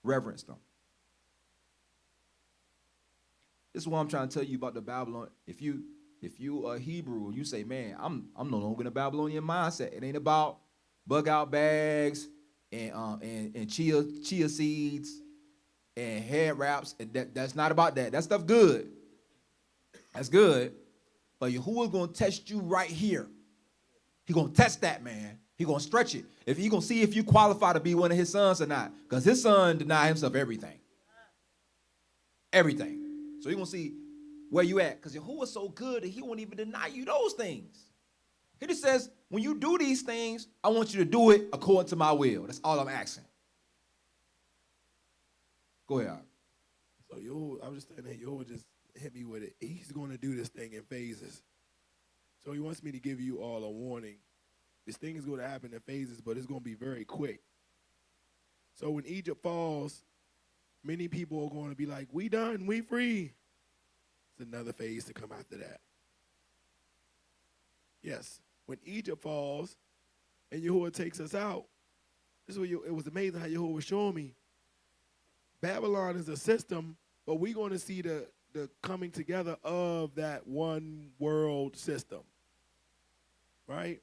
reverence them. This is what I'm trying to tell you about the Babylon. If you are Hebrew and you say, man, I'm no longer in a Babylonian mindset. It ain't about bug out bags and chia seeds and head wraps. And that's not about that. That stuff good. That's good. But Yahuwah's going to test you right here. He's going to test that, man. He's going to stretch it. If he's going to see if you qualify to be one of his sons or not. Because his son denied himself everything. Everything. So he's going to see where you at. Because Yahuwah's so good that he won't even deny you those things. He just says, when you do these things, I want you to do it according to my will. That's all I'm asking. Go ahead. So I was just saying that Yahuwah just hit me with it. He's going to do this thing in phases. So he wants me to give you all a warning. This thing is going to happen in phases, but it's going to be very quick. So when Egypt falls, many people are going to be like, we done, we free. It's another phase to come after that. Yes, when Egypt falls and Yahuwah takes us out, this is what it was amazing how Yahuwah was showing me. Babylon is a system, but we're going to see the coming together of that one world system, right?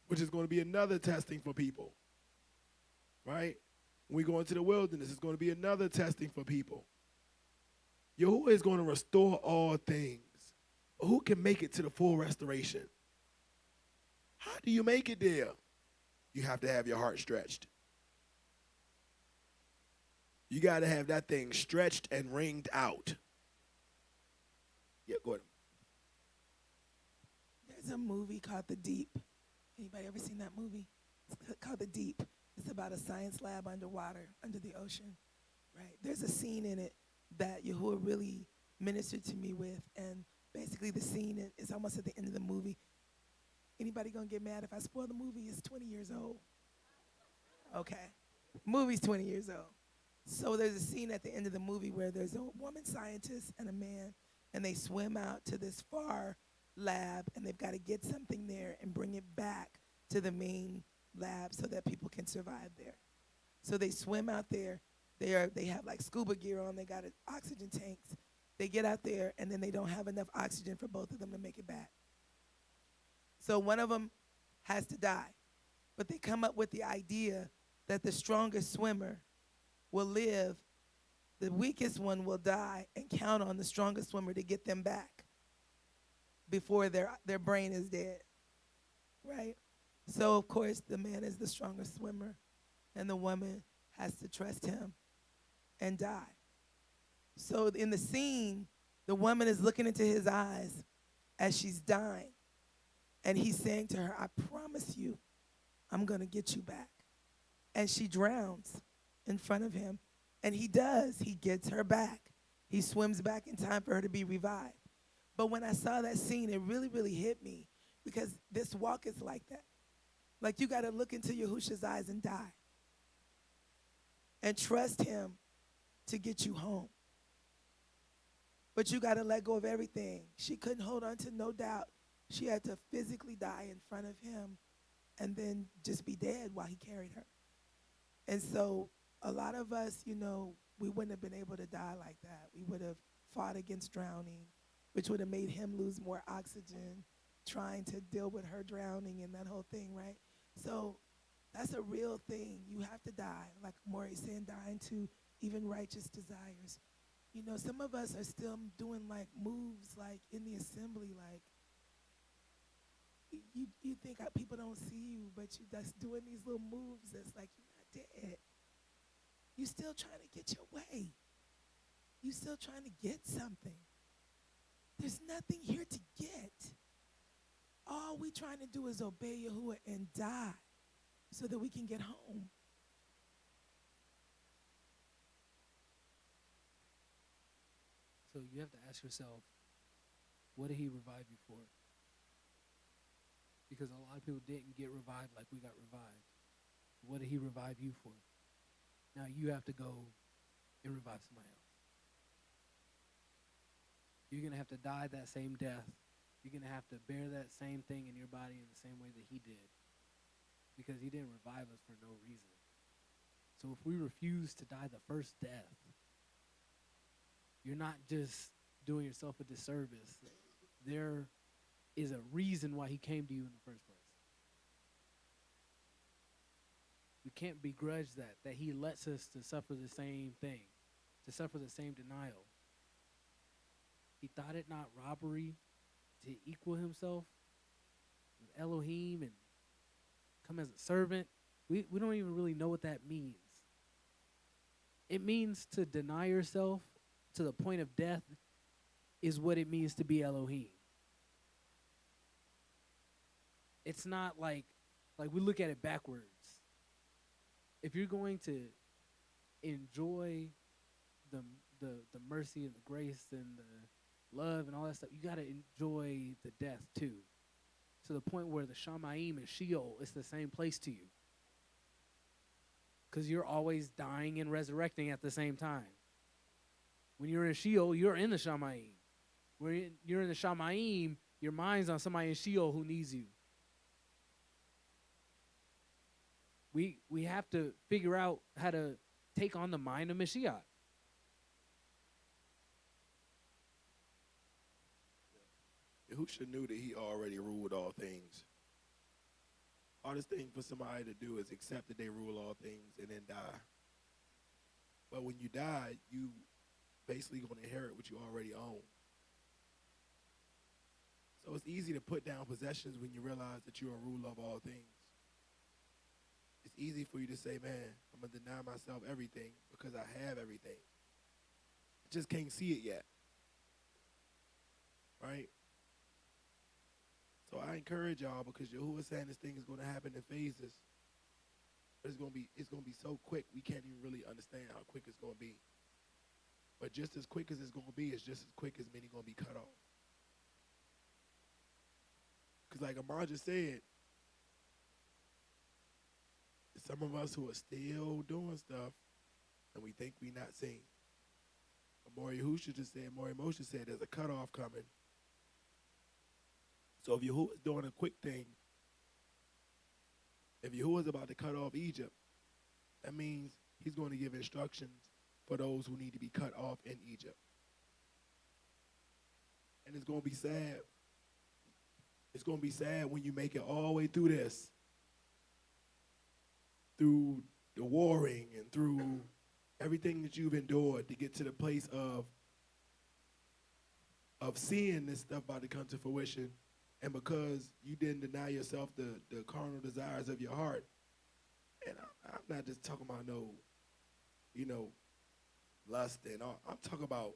Which is going to be another testing for people, right? When we go into the wilderness, it's going to be another testing for people. Yahuwah is going to restore all things. But who can make it to the full restoration? How do you make it there? You have to have your heart stretched. You got to have that thing stretched and wringed out. Yeah, go ahead. There's a movie called The Deep. Anybody ever seen that movie? It's called The Deep. It's about a science lab underwater, under the ocean, right? There's a scene in it that Yahuwah really ministered to me with, and basically the scene is almost at the end of the movie. Anybody gonna get mad if I spoil the movie? It's 20 years old. Okay, movie's 20 years old. So there's a scene at the end of the movie where there's a woman scientist and a man, and they swim out to this far lab, and they've got to get something there and bring it back to the main lab so that people can survive there. So they swim out there. They have like scuba gear on. They got oxygen tanks. They get out there, and then they don't have enough oxygen for both of them to make it back. So one of them has to die. But they come up with the idea that the strongest swimmer will live, the weakest one will die, and count on the strongest swimmer to get them back before their brain is dead, right? So, of course, the man is the strongest swimmer, and the woman has to trust him and die. So in the scene, the woman is looking into his eyes as she's dying, and he's saying to her, I promise you, I'm going to get you back. And she drowns in front of him, and he does. He gets her back. He swims back in time for her to be revived. But when I saw that scene, it really, really hit me, because this walk is like that. Like, you got to look into Yahushua's eyes and die and trust him to get you home. But you got to let go of everything. She couldn't hold on to no doubt. She had to physically die in front of him and then just be dead while he carried her. And so a lot of us, you know, we wouldn't have been able to die like that. We would have fought against drowning, which would have made him lose more oxygen, trying to deal with her drowning and that whole thing, right? So that's a real thing. You have to die, like Maury's saying, dying to even righteous desires. You know, some of us are still doing like moves like in the assembly, like you think people don't see you, but you just doing these little moves that's like you're not dead. You still trying to get your way. You still trying to get something. There's nothing here to get. All we trying to do is obey Yahuwah and die so that we can get home. So you have to ask yourself, what did he revive you for? Because a lot of people didn't get revived like we got revived. What did he revive you for? Now you have to go and revive somebody else. You're going to have to die that same death. You're going to have to bear that same thing in your body in the same way that he did. Because he didn't revive us for no reason. So if we refuse to die the first death, you're not just doing yourself a disservice. There is a reason why he came to you in the first place. We can't begrudge that he lets us to suffer the same thing, to suffer the same denial. He thought it not robbery to equal himself with Elohim and come as a servant. We don't even really know what that means. It means to deny yourself to the point of death is what it means to be Elohim. it's not like we look at it backwards. If you're going to enjoy the the mercy and the grace and the love and all that stuff, you got to enjoy the death too. To the point where the Shamayim and Sheol is the same place to you. Because you're always dying and resurrecting at the same time. When you're in Sheol, you're in the Shamayim. When you're in the Shamayim, your mind's on somebody in Sheol who needs you. We have to figure out how to take on the mind of Mashiach. Yahusha knew that he already ruled all things. Hardest thing for somebody to do is accept that they rule all things and then die. But when you die, you basically going to inherit what you already own. So it's easy to put down possessions when you realize that you're a ruler of all things. It's easy for you to say, man, I'm going to deny myself everything because I have everything. I just can't see it yet. Right? So I encourage y'all, because Yahuwah saying this thing is going to happen in phases. But it's going to be so quick, we can't even really understand how quick it's going to be. But just as quick as it's going to be, it's just as quick as many going to be cut off. Because like Amar just said, some of us who are still doing stuff, and we think we're not seen. Maury Husha just said, Maury Moshe said, there's a cutoff coming. So if Yahuwah is doing a quick thing, if Yahuwah is about to cut off Egypt, that means he's going to give instructions for those who need to be cut off in Egypt. And it's going to be sad. It's going to be sad when you make it all the way through this, through the warring and through everything that you've endured to get to the place of seeing this stuff about to come to fruition. And because you didn't deny yourself the carnal desires of your heart, and I'm not just talking about lust and all. I'm talking about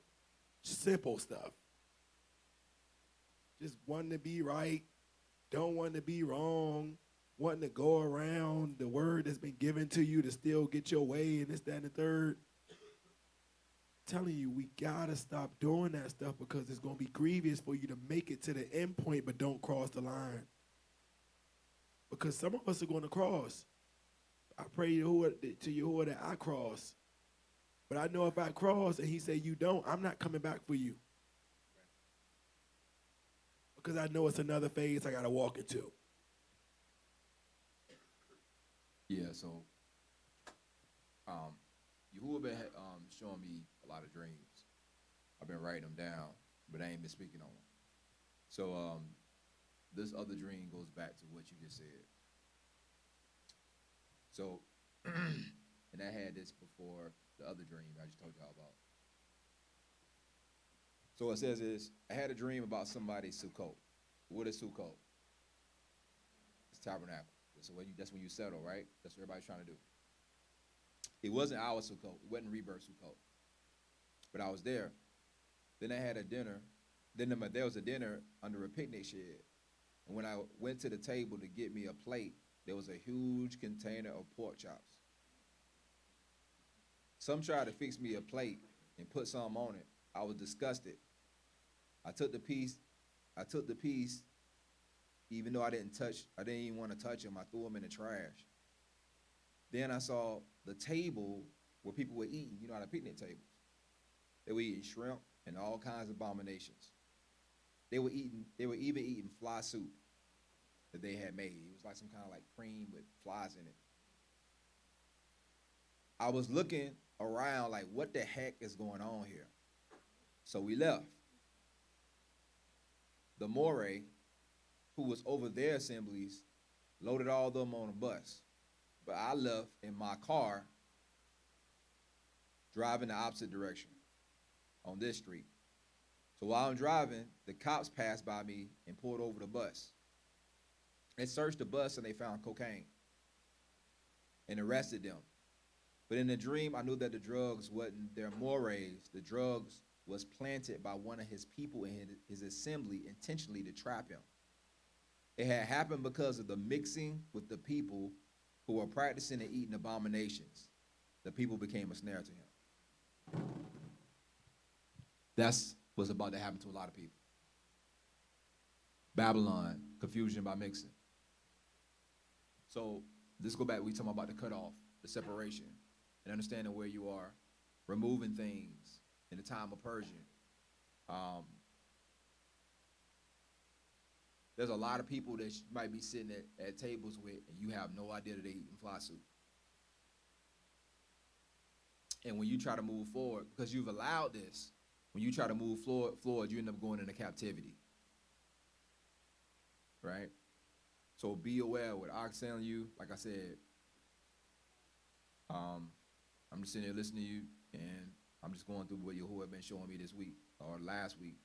simple stuff. Just wanting to be right, don't want to be wrong, wanting to go around the word that's been given to you to still get your way and this, that, and the third. Telling you, we gotta stop doing that stuff because it's gonna be grievous for you to make it to the end point, but don't cross the line. Because some of us are gonna cross. I pray to Yahuwah that I cross. But I know if I cross and he say you don't, I'm not coming back for you. Because I know it's another phase I gotta walk into. Yeah, so Yahuwah been showing me a lot of dreams. I've been writing them down, but I ain't been speaking on them. So this other dream goes back to what you just said. So, and I had this before the other dream I just told y'all about. So it says is, I had a dream about somebody's Sukkot. What is Sukkot? It's tabernacle. That's when you settle, right? That's what everybody's trying to do. It wasn't our Sukkot. It wasn't Rebirth Sukkot. But I was there. Then I had a dinner. Then there was a dinner under a picnic shed. And when I went to the table to get me a plate, there was a huge container of pork chops. Some tried to fix me a plate and put some on it. I was disgusted. I took the piece, even though I didn't even want to touch them. I threw them in the trash. Then I saw the table where people were eating, you know, the picnic tables. They were eating shrimp and all kinds of abominations. They were even eating fly soup that they had made. It was like some kind of like cream with flies in it. I was looking around like, what the heck is going on here? So we left. The Moray, who was over their assemblies, loaded all of them on a bus. But I left in my car, driving the opposite direction on this street. So while I'm driving, the cops passed by me and pulled over the bus. They searched the bus and they found cocaine and arrested them. But in the dream, I knew that the drugs wasn't their mores. The drugs was planted by one of his people in his assembly intentionally to trap him. It had happened because of the mixing with the people who were practicing and eating abominations. The people became a snare to him. That's what's about to happen to a lot of people. Babylon, confusion by mixing. So let's go back. We talking about the cutoff, the separation, and understanding where you are, removing things in the time of Persian. There's a lot of people that you might be sitting at tables with, and you have no idea that they eating fly soup. And when you try to move forward, because you've allowed this, when you try to move forward, you end up going into captivity. Right? So be aware what I'm telling you. Like I said, I'm just sitting there listening to you, and I'm just going through what Yahuwah been showing me this week, or last week,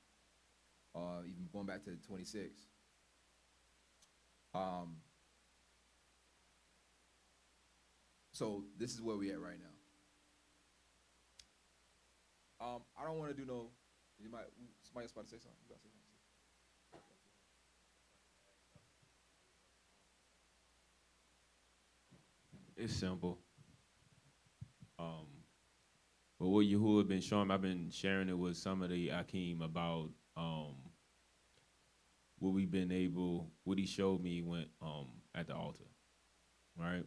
or even going back to the 26th. So this is where we at right now. I don't want to do no. Somebody else about to say something. You about to say something? It's simple. But what Yahuwah been showing me, I've been sharing it with some of the Akeem about what he showed me when at the altar, right?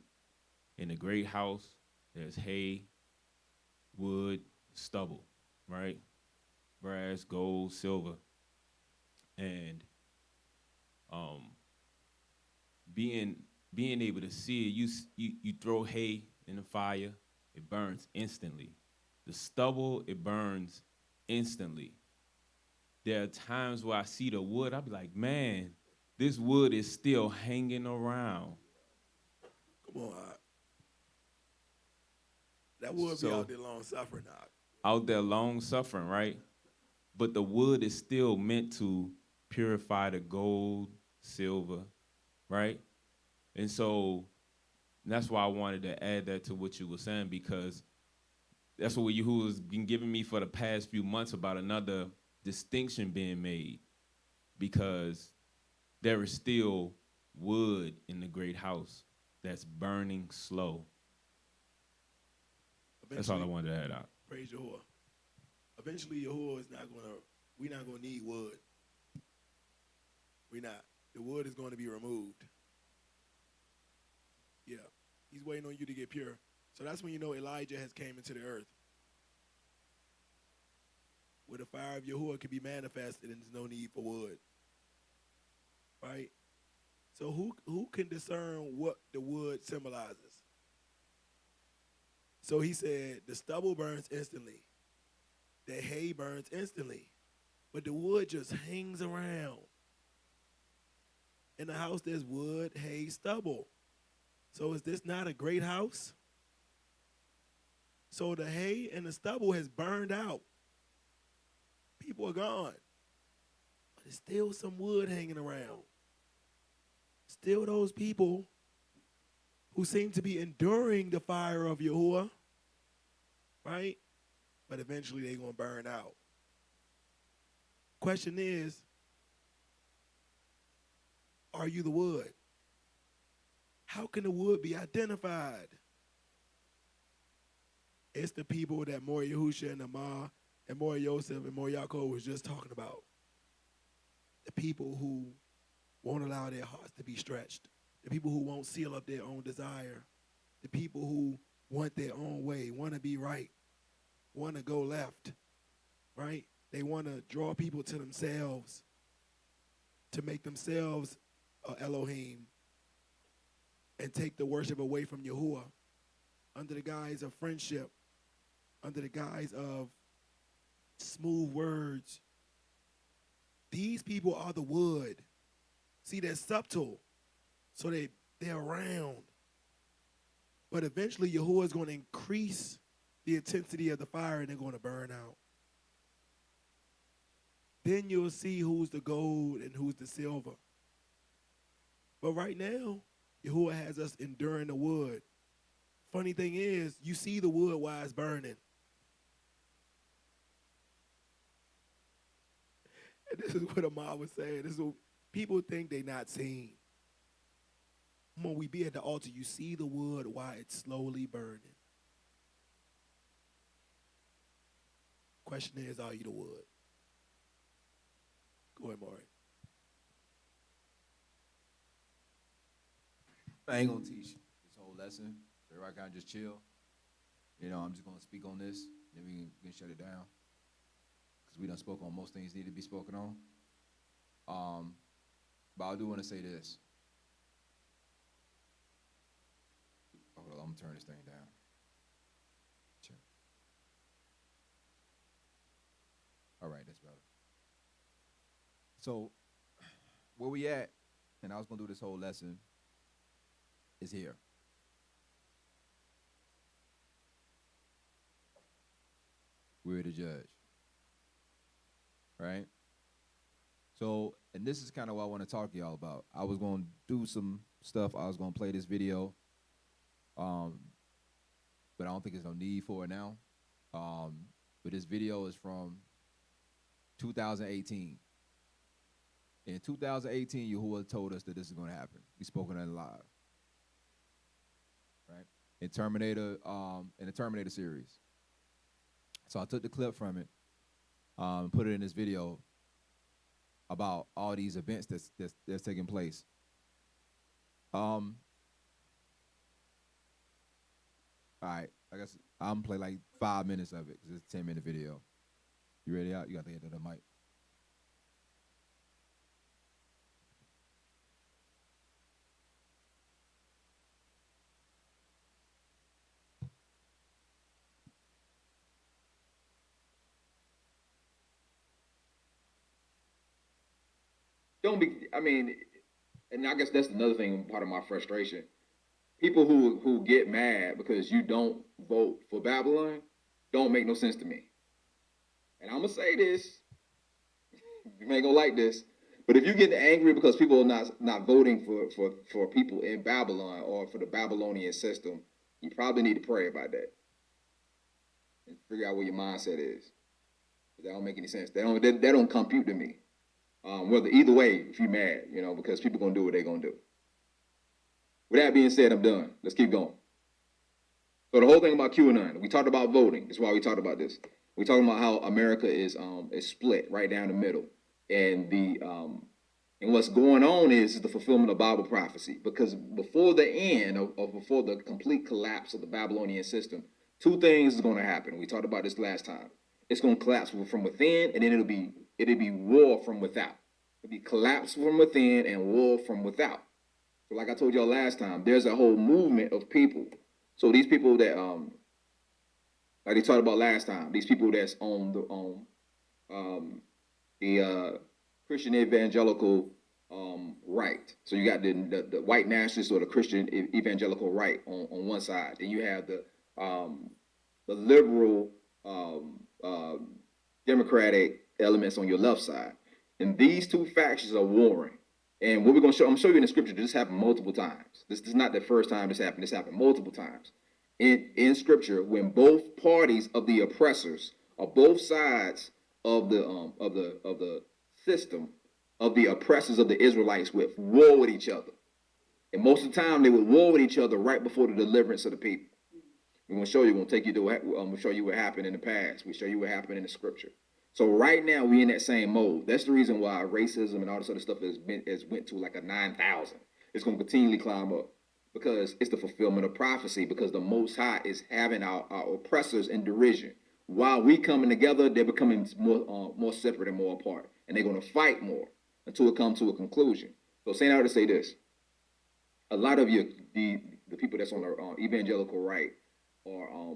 In the great house, there's hay, wood, stubble, right? Brass, gold, silver, and being able to see it, you throw hay in the fire, it burns instantly. The stubble, it burns instantly. There are times where I see the wood, I'll be like, man, this wood is still hanging around. Come on, that would be out there long suffering, Out there long suffering, right? But the wood is still meant to purify the gold, silver, right? And so that's why I wanted to add that to what you were saying, because that's what Yahuwah's been giving me for the past few months about another distinction being made, because there is still wood in the great house that's burning slow. That's all I wanted to add out. Praise Yahuwah. Eventually, Yahuwah we're not gonna need wood. We're not. The wood is going to be removed. Yeah, he's waiting on you to get pure. So that's when you know Elijah has came into the earth, where the fire of Yahuwah can be manifested and there's no need for wood. Right? So who can discern what the wood symbolizes? So he said the stubble burns instantly, the hay burns instantly, but the wood just hangs around. In the house there's wood, hay, stubble. So is this not a great house? So the hay and the stubble has burned out. People are gone. But there's still some wood hanging around. Still those people who seem to be enduring the fire of Yahuwah, right? But eventually they're going to burn out. Question is, are you the wood? How can the wood be identified? It's the people that Mor Yehusha and Amar and Mor Yosef and Mor Yaakov was just talking about. The people who won't allow their hearts to be stretched. The people who won't seal up their own desire. The people who want their own way, want to be right, want to go left, right? They want to draw people to themselves, to make themselves Elohim, and take the worship away from Yahuwah under the guise of friendship, under the guise of smooth words. These people are the wood. See, they're subtle, so they're around. But eventually, Yahuwah is going to increase the intensity of the fire, and they're going to burn out. Then you'll see who's the gold and who's the silver. But right now, Yahuwah has us enduring the wood. Funny thing is, you see the wood while it's burning. And this is what Amar was saying. People think they not seen. When we be at the altar, you see the wood while it's slowly burning. Question is, are you the wood? Go ahead, Maury. I ain't gonna teach this whole lesson. Everybody kind of just chill. You know, I'm just gonna speak on this, then we can shut it down. Because we done spoke on most things need to be spoken on. But I do want to say this. Hold on, I'm gonna turn this thing down. Sure. All right, that's better. So, where we at, and I was gonna do this whole lesson, is here. We're the judge. Right? So, and this is kind of what I want to talk to y'all about. I was going to do some stuff. I was going to play this video. But I don't think there's no need for it now. But this video is from 2018. In 2018, Yahuwah told us that this is going to happen. We spoke on it live. Right? In the Terminator series. So I took the clip from it, put it in this video about all these events that's taking place. All right, I guess I'm gonna play like 5 minutes of it because it's a 10-minute video. You ready out? You got to hit the mic. Don't be, I mean, and I guess that's another thing, part of my frustration. People who get mad because you don't vote for Babylon don't make no sense to me. And I'm going to say this, you ain't going to like this, but if you get angry because people are not voting for people in Babylon or for the Babylonian system, you probably need to pray about that and figure out what your mindset is. That don't make any sense. That don't compute to me. Whether either way, if you're mad, you know, because people gonna do what they're gonna do. With that being said, I'm done. Let's keep going. So the whole thing about QAnon, we talked about voting. That's why we talked about this. We talking about how America is split right down the middle, and what's going on is the fulfillment of Bible prophecy. Because before the end or before the complete collapse of the Babylonian system, two things is going to happen. We talked about this last time. It's going to collapse from within, and then it'll be war from without. It'll be collapse from within and war from without. So like I told y'all last time, there's a whole movement of people. So these people that like they talked about last time, these people that's on the Christian evangelical right. So you got the white nationalists or the Christian evangelical right on one side. Then you have the liberal democratic elements on your left side. And these two factions are warring. And what we're going to show, I'm going to show you in the scripture, this happened multiple times. This is not the first time this happened. This happened multiple times. In scripture, when both parties of the oppressors, or both sides of the system, of the oppressors of the Israelites with war with each other. And most of the time, they would war with each other right before the deliverance of the people. We're going to show you, we're going to take you to, we'll show you what happened in the past. We'll show you what happened in the scripture. So right now, we're in that same mode. That's the reason why racism and all this other stuff has went to like a 9,000. It's going to continually climb up because it's the fulfillment of prophecy, because the Most High is having our oppressors in derision. While we coming together, they're becoming more separate and more apart. And they're going to fight more until it comes to a conclusion. So saying out to say this, a lot of the people that's on the evangelical right are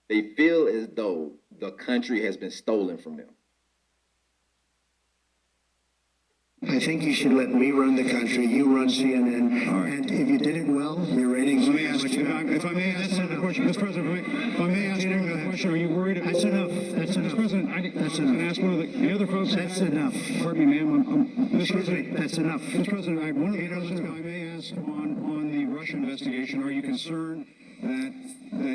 they feel as though the country has been stolen from them. I think you should let me run the country. You run CNN. All right. And if you did it well, your ratings. Let me ask you, if I may ask a question, Mr. President, if I may ask you a question, are you worried? That's enough. That's enough. Mr. President, That's can I enough. ask one of the other folks? That's enough. Pardon me, ma'am. Mr. Excuse me. President, That's enough. Mr. President, one of the questions I may ask on the Russia investigation, are you concerned that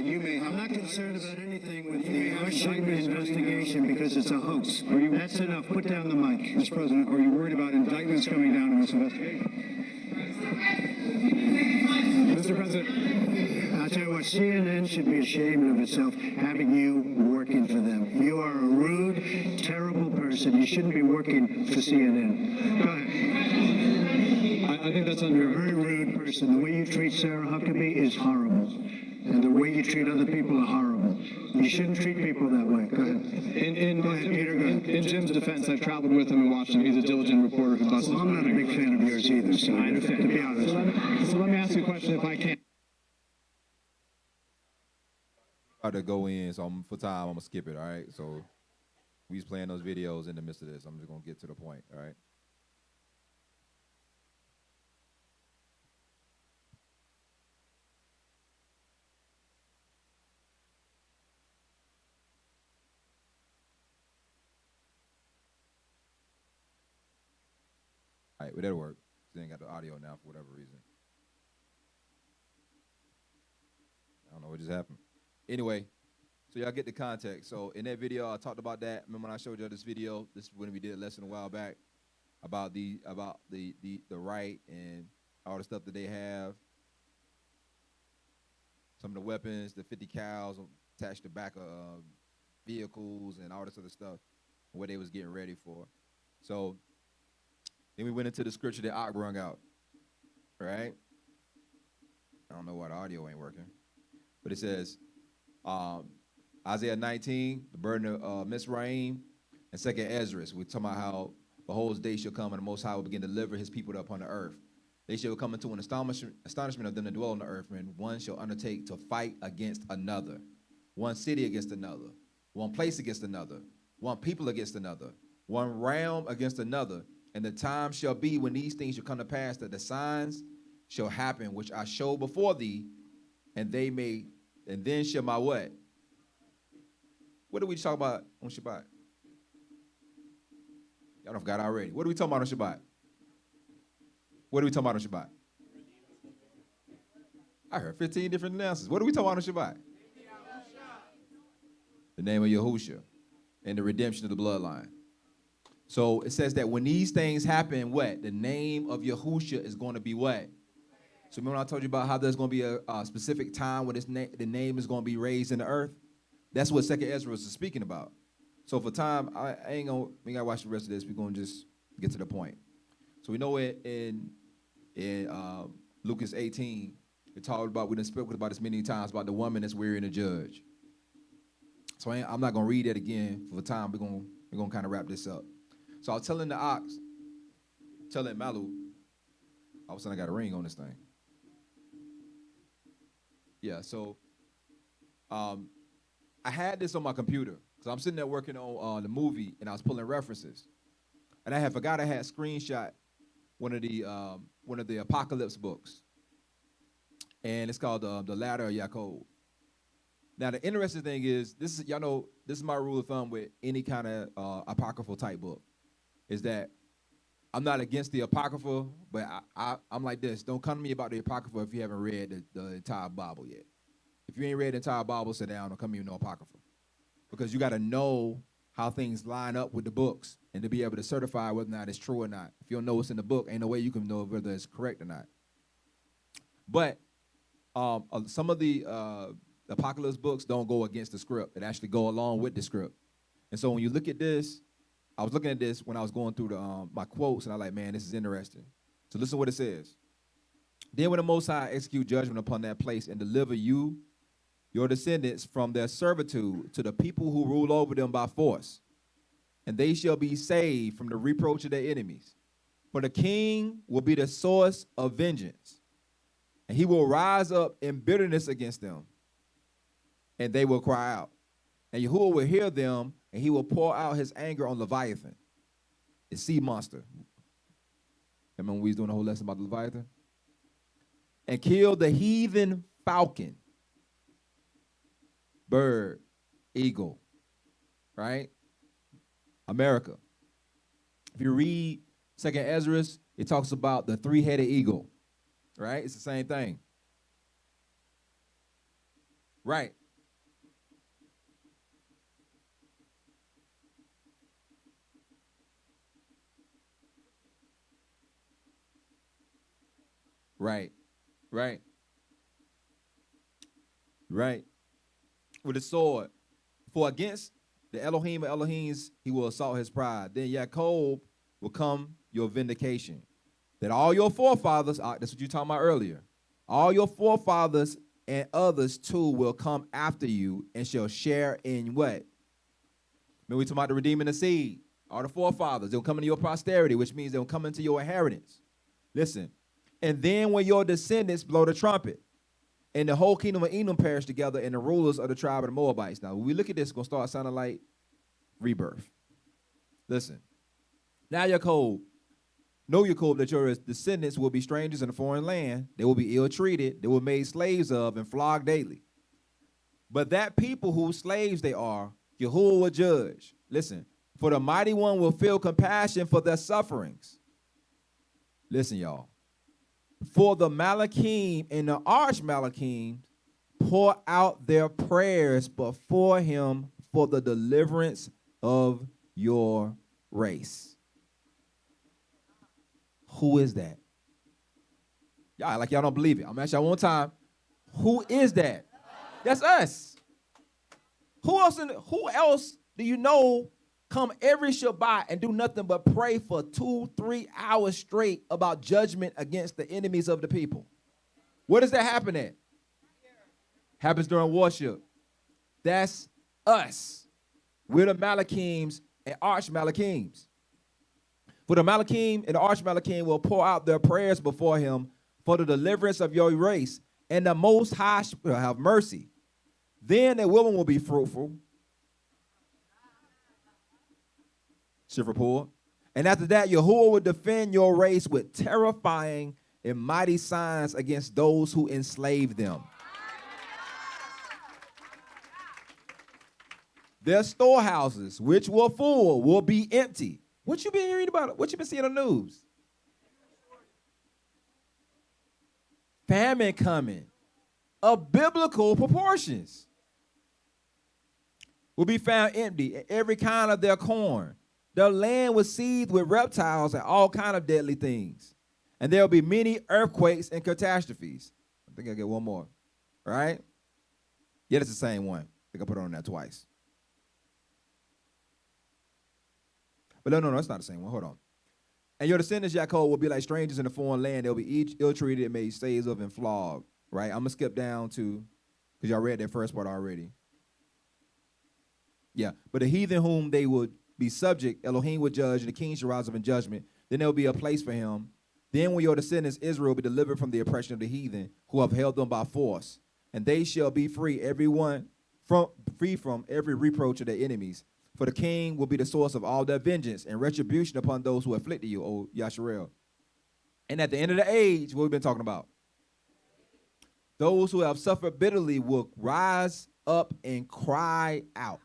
you may have... I'm not concerned about anything with You may the have questioning the investigation because it's a hoax. That's enough. Put down the mic. Mr. President, are you worried about indictments coming down in this investigation? Mr. President. I'll tell you what, CNN should be ashamed of itself having you working for them. You are a rude, terrible person. You shouldn't be working for CNN. Go ahead. I think that's You're a under. very rude person. The way you treat Sarah Huckabee is horrible. And the way you treat other people are horrible. You shouldn't treat people that way. Go ahead. Go ahead, Peter, go ahead. In Jim's defense, I've traveled with him and watched him. He's a diligent reporter who busts. Well, I'm not a big fan of yours either, so I understand. to be honest. So let me ask you a question if I can. About to go in, so for time, I'm gonna skip it. All right. So we was playing those videos in the midst of this. I'm just gonna get to the point. All right. All right, well, that'll work. They ain't got the audio now for whatever reason. I don't know what just happened. Anyway, so y'all get the context. So in that video, I talked about that. Remember when I showed y'all this video? This is when we did a lesson a while back about the right and all the stuff that they have. Some of the weapons, the 50 cals attached to the back of vehicles and all this other stuff, and what they was getting ready for. So then we went into the scripture that Og brung out, right? I don't know why the audio ain't working, but it says, Isaiah 19, the burden of Mizraim, and 2nd Ezra. We're talking about how behold, day shall come, and the Most High will begin to deliver his people upon the earth. They shall come into an astonishment of them that dwell on the earth, and one shall undertake to fight against another, one city against another, one place against another, one people against another, one realm against another. And the time shall be when these things shall come to pass, that the signs shall happen, which I show before thee, and then shall my what? What did we talk about on Shabbat? Y'all don't forgot already. What are we talking about on Shabbat? What are we talking about on Shabbat? I heard 15 different announcements. What are we talking about on Shabbat? The name of Yahushua and the redemption of the bloodline. So it says that when these things happen, what? The name of Yahushua is going to be what? So remember when I told you about how there's going to be a specific time when the name is going to be raised in the earth? That's what 2nd Ezra is speaking about. So for time, we got to watch the rest of this. We're going to just get to the point. So we know in Lucas 18, it talked about, we done spoken about this many times, about the woman that's wearying the judge. So I'm not going to read that again for time. We're going to kind of wrap this up. So I was telling the ox, telling Malu, all of a sudden I got a ring on this thing. Yeah, so I had this on my computer because I'm sitting there working on the movie and I was pulling references. And I had forgot I had screenshot one of the Apocalypse books. And it's called The Ladder of Yaakov. Now the interesting thing is, y'all know, this is my rule of thumb with any kind of apocryphal type book, is that I'm not against the Apocrypha, but I'm like this. Don't come to me about the Apocrypha if you haven't read the entire Bible yet. If you ain't read the entire Bible, sit down. Don't come to me with no Apocrypha. Because you got to know how things line up with the books and to be able to certify whether or not it's true or not. If you don't know what's in the book, ain't no way you can know whether it's correct or not. But some of the Apocalypse books don't go against the script. It actually go along with the script. And so when you look at this, I was looking at this when I was going through my quotes, and I was like, man, this is interesting. So listen to what it says. Then when the Most High execute judgment upon that place and deliver you, your descendants, from their servitude to the people who rule over them by force, and they shall be saved from the reproach of their enemies. For the king will be the source of vengeance, and he will rise up in bitterness against them, and they will cry out. And Yahuwah will hear them, and he will pour out his anger on Leviathan, the sea monster. Remember when we was doing the whole lesson about the Leviathan? And kill the heathen falcon, bird, eagle, right? America. If you read 2nd Ezra, it talks about the three-headed eagle, right? It's the same thing. Right. Right. Right. Right. With a sword. For against the Elohim of Elohims, he will assault his pride. Then Jacob will come your vindication. That all your forefathers, that's what you were talking about earlier, all your forefathers and others too will come after you and shall share in what? Remember we talking about the redeeming the seed. All the forefathers, they'll come into your posterity, which means they'll come into your inheritance. Listen, and then when your descendants blow the trumpet, and the whole kingdom of Edom perish together, and the rulers of the tribe of the Moabites. Now, when we look at this, it's going to start sounding like rebirth. Listen. Now, Jacob, know, Jacob, that your descendants will be strangers in a foreign land. They will be ill-treated. They will be made slaves of and flogged daily. But that people whose slaves they are, Yahuwah will judge. Listen. For the mighty one will feel compassion for their sufferings. Listen, y'all. For the Malachim and the Arch-Malachim pour out their prayers before him for the deliverance of your race. Who is that? Y'all, like y'all don't believe it. I'm asking y'all one time. Who is that? That's us. Who else do you know come every Shabbat and do nothing but pray for 2-3 hours straight about judgment against the enemies of the people? Where does that happen at? Happens during worship. That's us. We're the Malachims and Arch-Malachims. For the Malachim and the Arch-Malachim will pour out their prayers before him for the deliverance of your race, and the Most High will have mercy. Then the woman will be fruitful. Shifra. And after that, Yahuwah will defend your race with terrifying and mighty signs against those who enslave them. Their storehouses, which were full, will be empty. What you been hearing about? What you been seeing on the news? Famine coming of biblical proportions will be found empty, and every kind of their corn. The land was seethed with reptiles and all kind of deadly things. And there will be many earthquakes and catastrophes. I think I get one more. All right? Yeah, it's the same one. I think I put it on that twice. But no, it's not the same one. Hold on. And your descendants, Jacob, will be like strangers in a foreign land. They'll be each ill-treated and made slaves of and flogged. Right? I'm going to skip down to, because y'all read that first part already. Yeah. But the heathen whom they would be subject, Elohim will judge, and the king shall rise up in judgment. Then there will be a place for him. Then will your descendants, Israel, will be delivered from the oppression of the heathen who have held them by force. And they shall be free, free from every reproach of their enemies. For the king will be the source of all their vengeance and retribution upon those who afflicted you, O Yasharel. And at the end of the age, what we've been talking about, those who have suffered bitterly will rise up and cry out.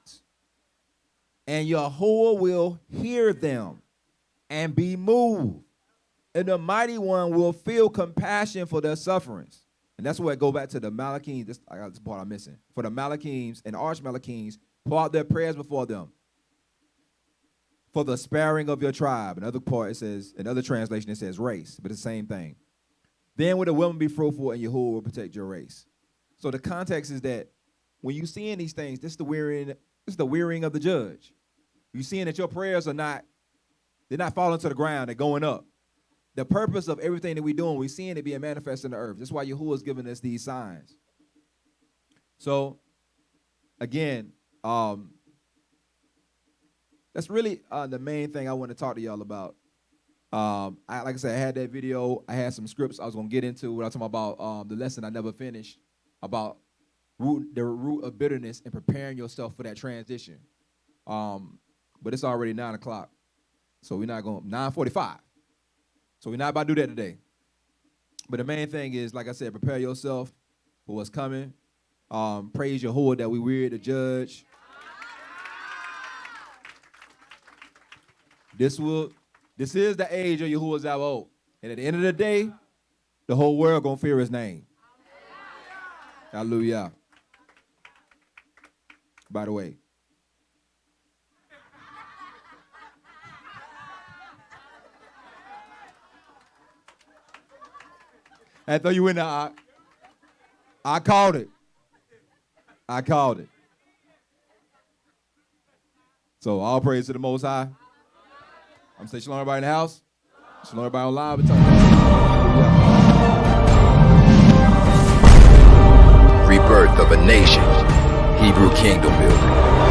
And Yahuwah will hear them and be moved. And the mighty one will feel compassion for their sufferings. And that's where I go back to the Malachims. I got this part I'm missing. For the Malachims and Arch-Malachims, pour out their prayers before them for the sparing of your tribe. Another part, it says, another translation, it says race, but it's the same thing. Then will the woman be fruitful, and Yahuwah will protect your race. So the context is that when you seeing these things, this is the wearying of the judge. You're seeing that your prayers they're not falling to the ground, they're going up. The purpose of everything that we're doing, we're seeing it being manifested in the earth. That's why Yahuwah is giving us these signs. So, again, that's really the main thing I want to talk to y'all about. Like I said, I had that video. I had some scripts I was going to get into when I was talking about the lesson I never finished about the root of bitterness and preparing yourself for that transition. But it's already 9 o'clock, so we're not going 9:45. So we're not about to do that today. But the main thing is, like I said, prepare yourself for what's coming. Praise Yahuwah that we weird the judge. This is the age of Yahuwah Zavot. And at the end of the day, the whole world gonna fear his name. Hallelujah. By the way. I throw you in there. I called it. I called it. So all praise to the Most High. I'm gonna say shalom everybody in the house. Shalom everybody online. Rebirth of a nation. Hebrew kingdom building.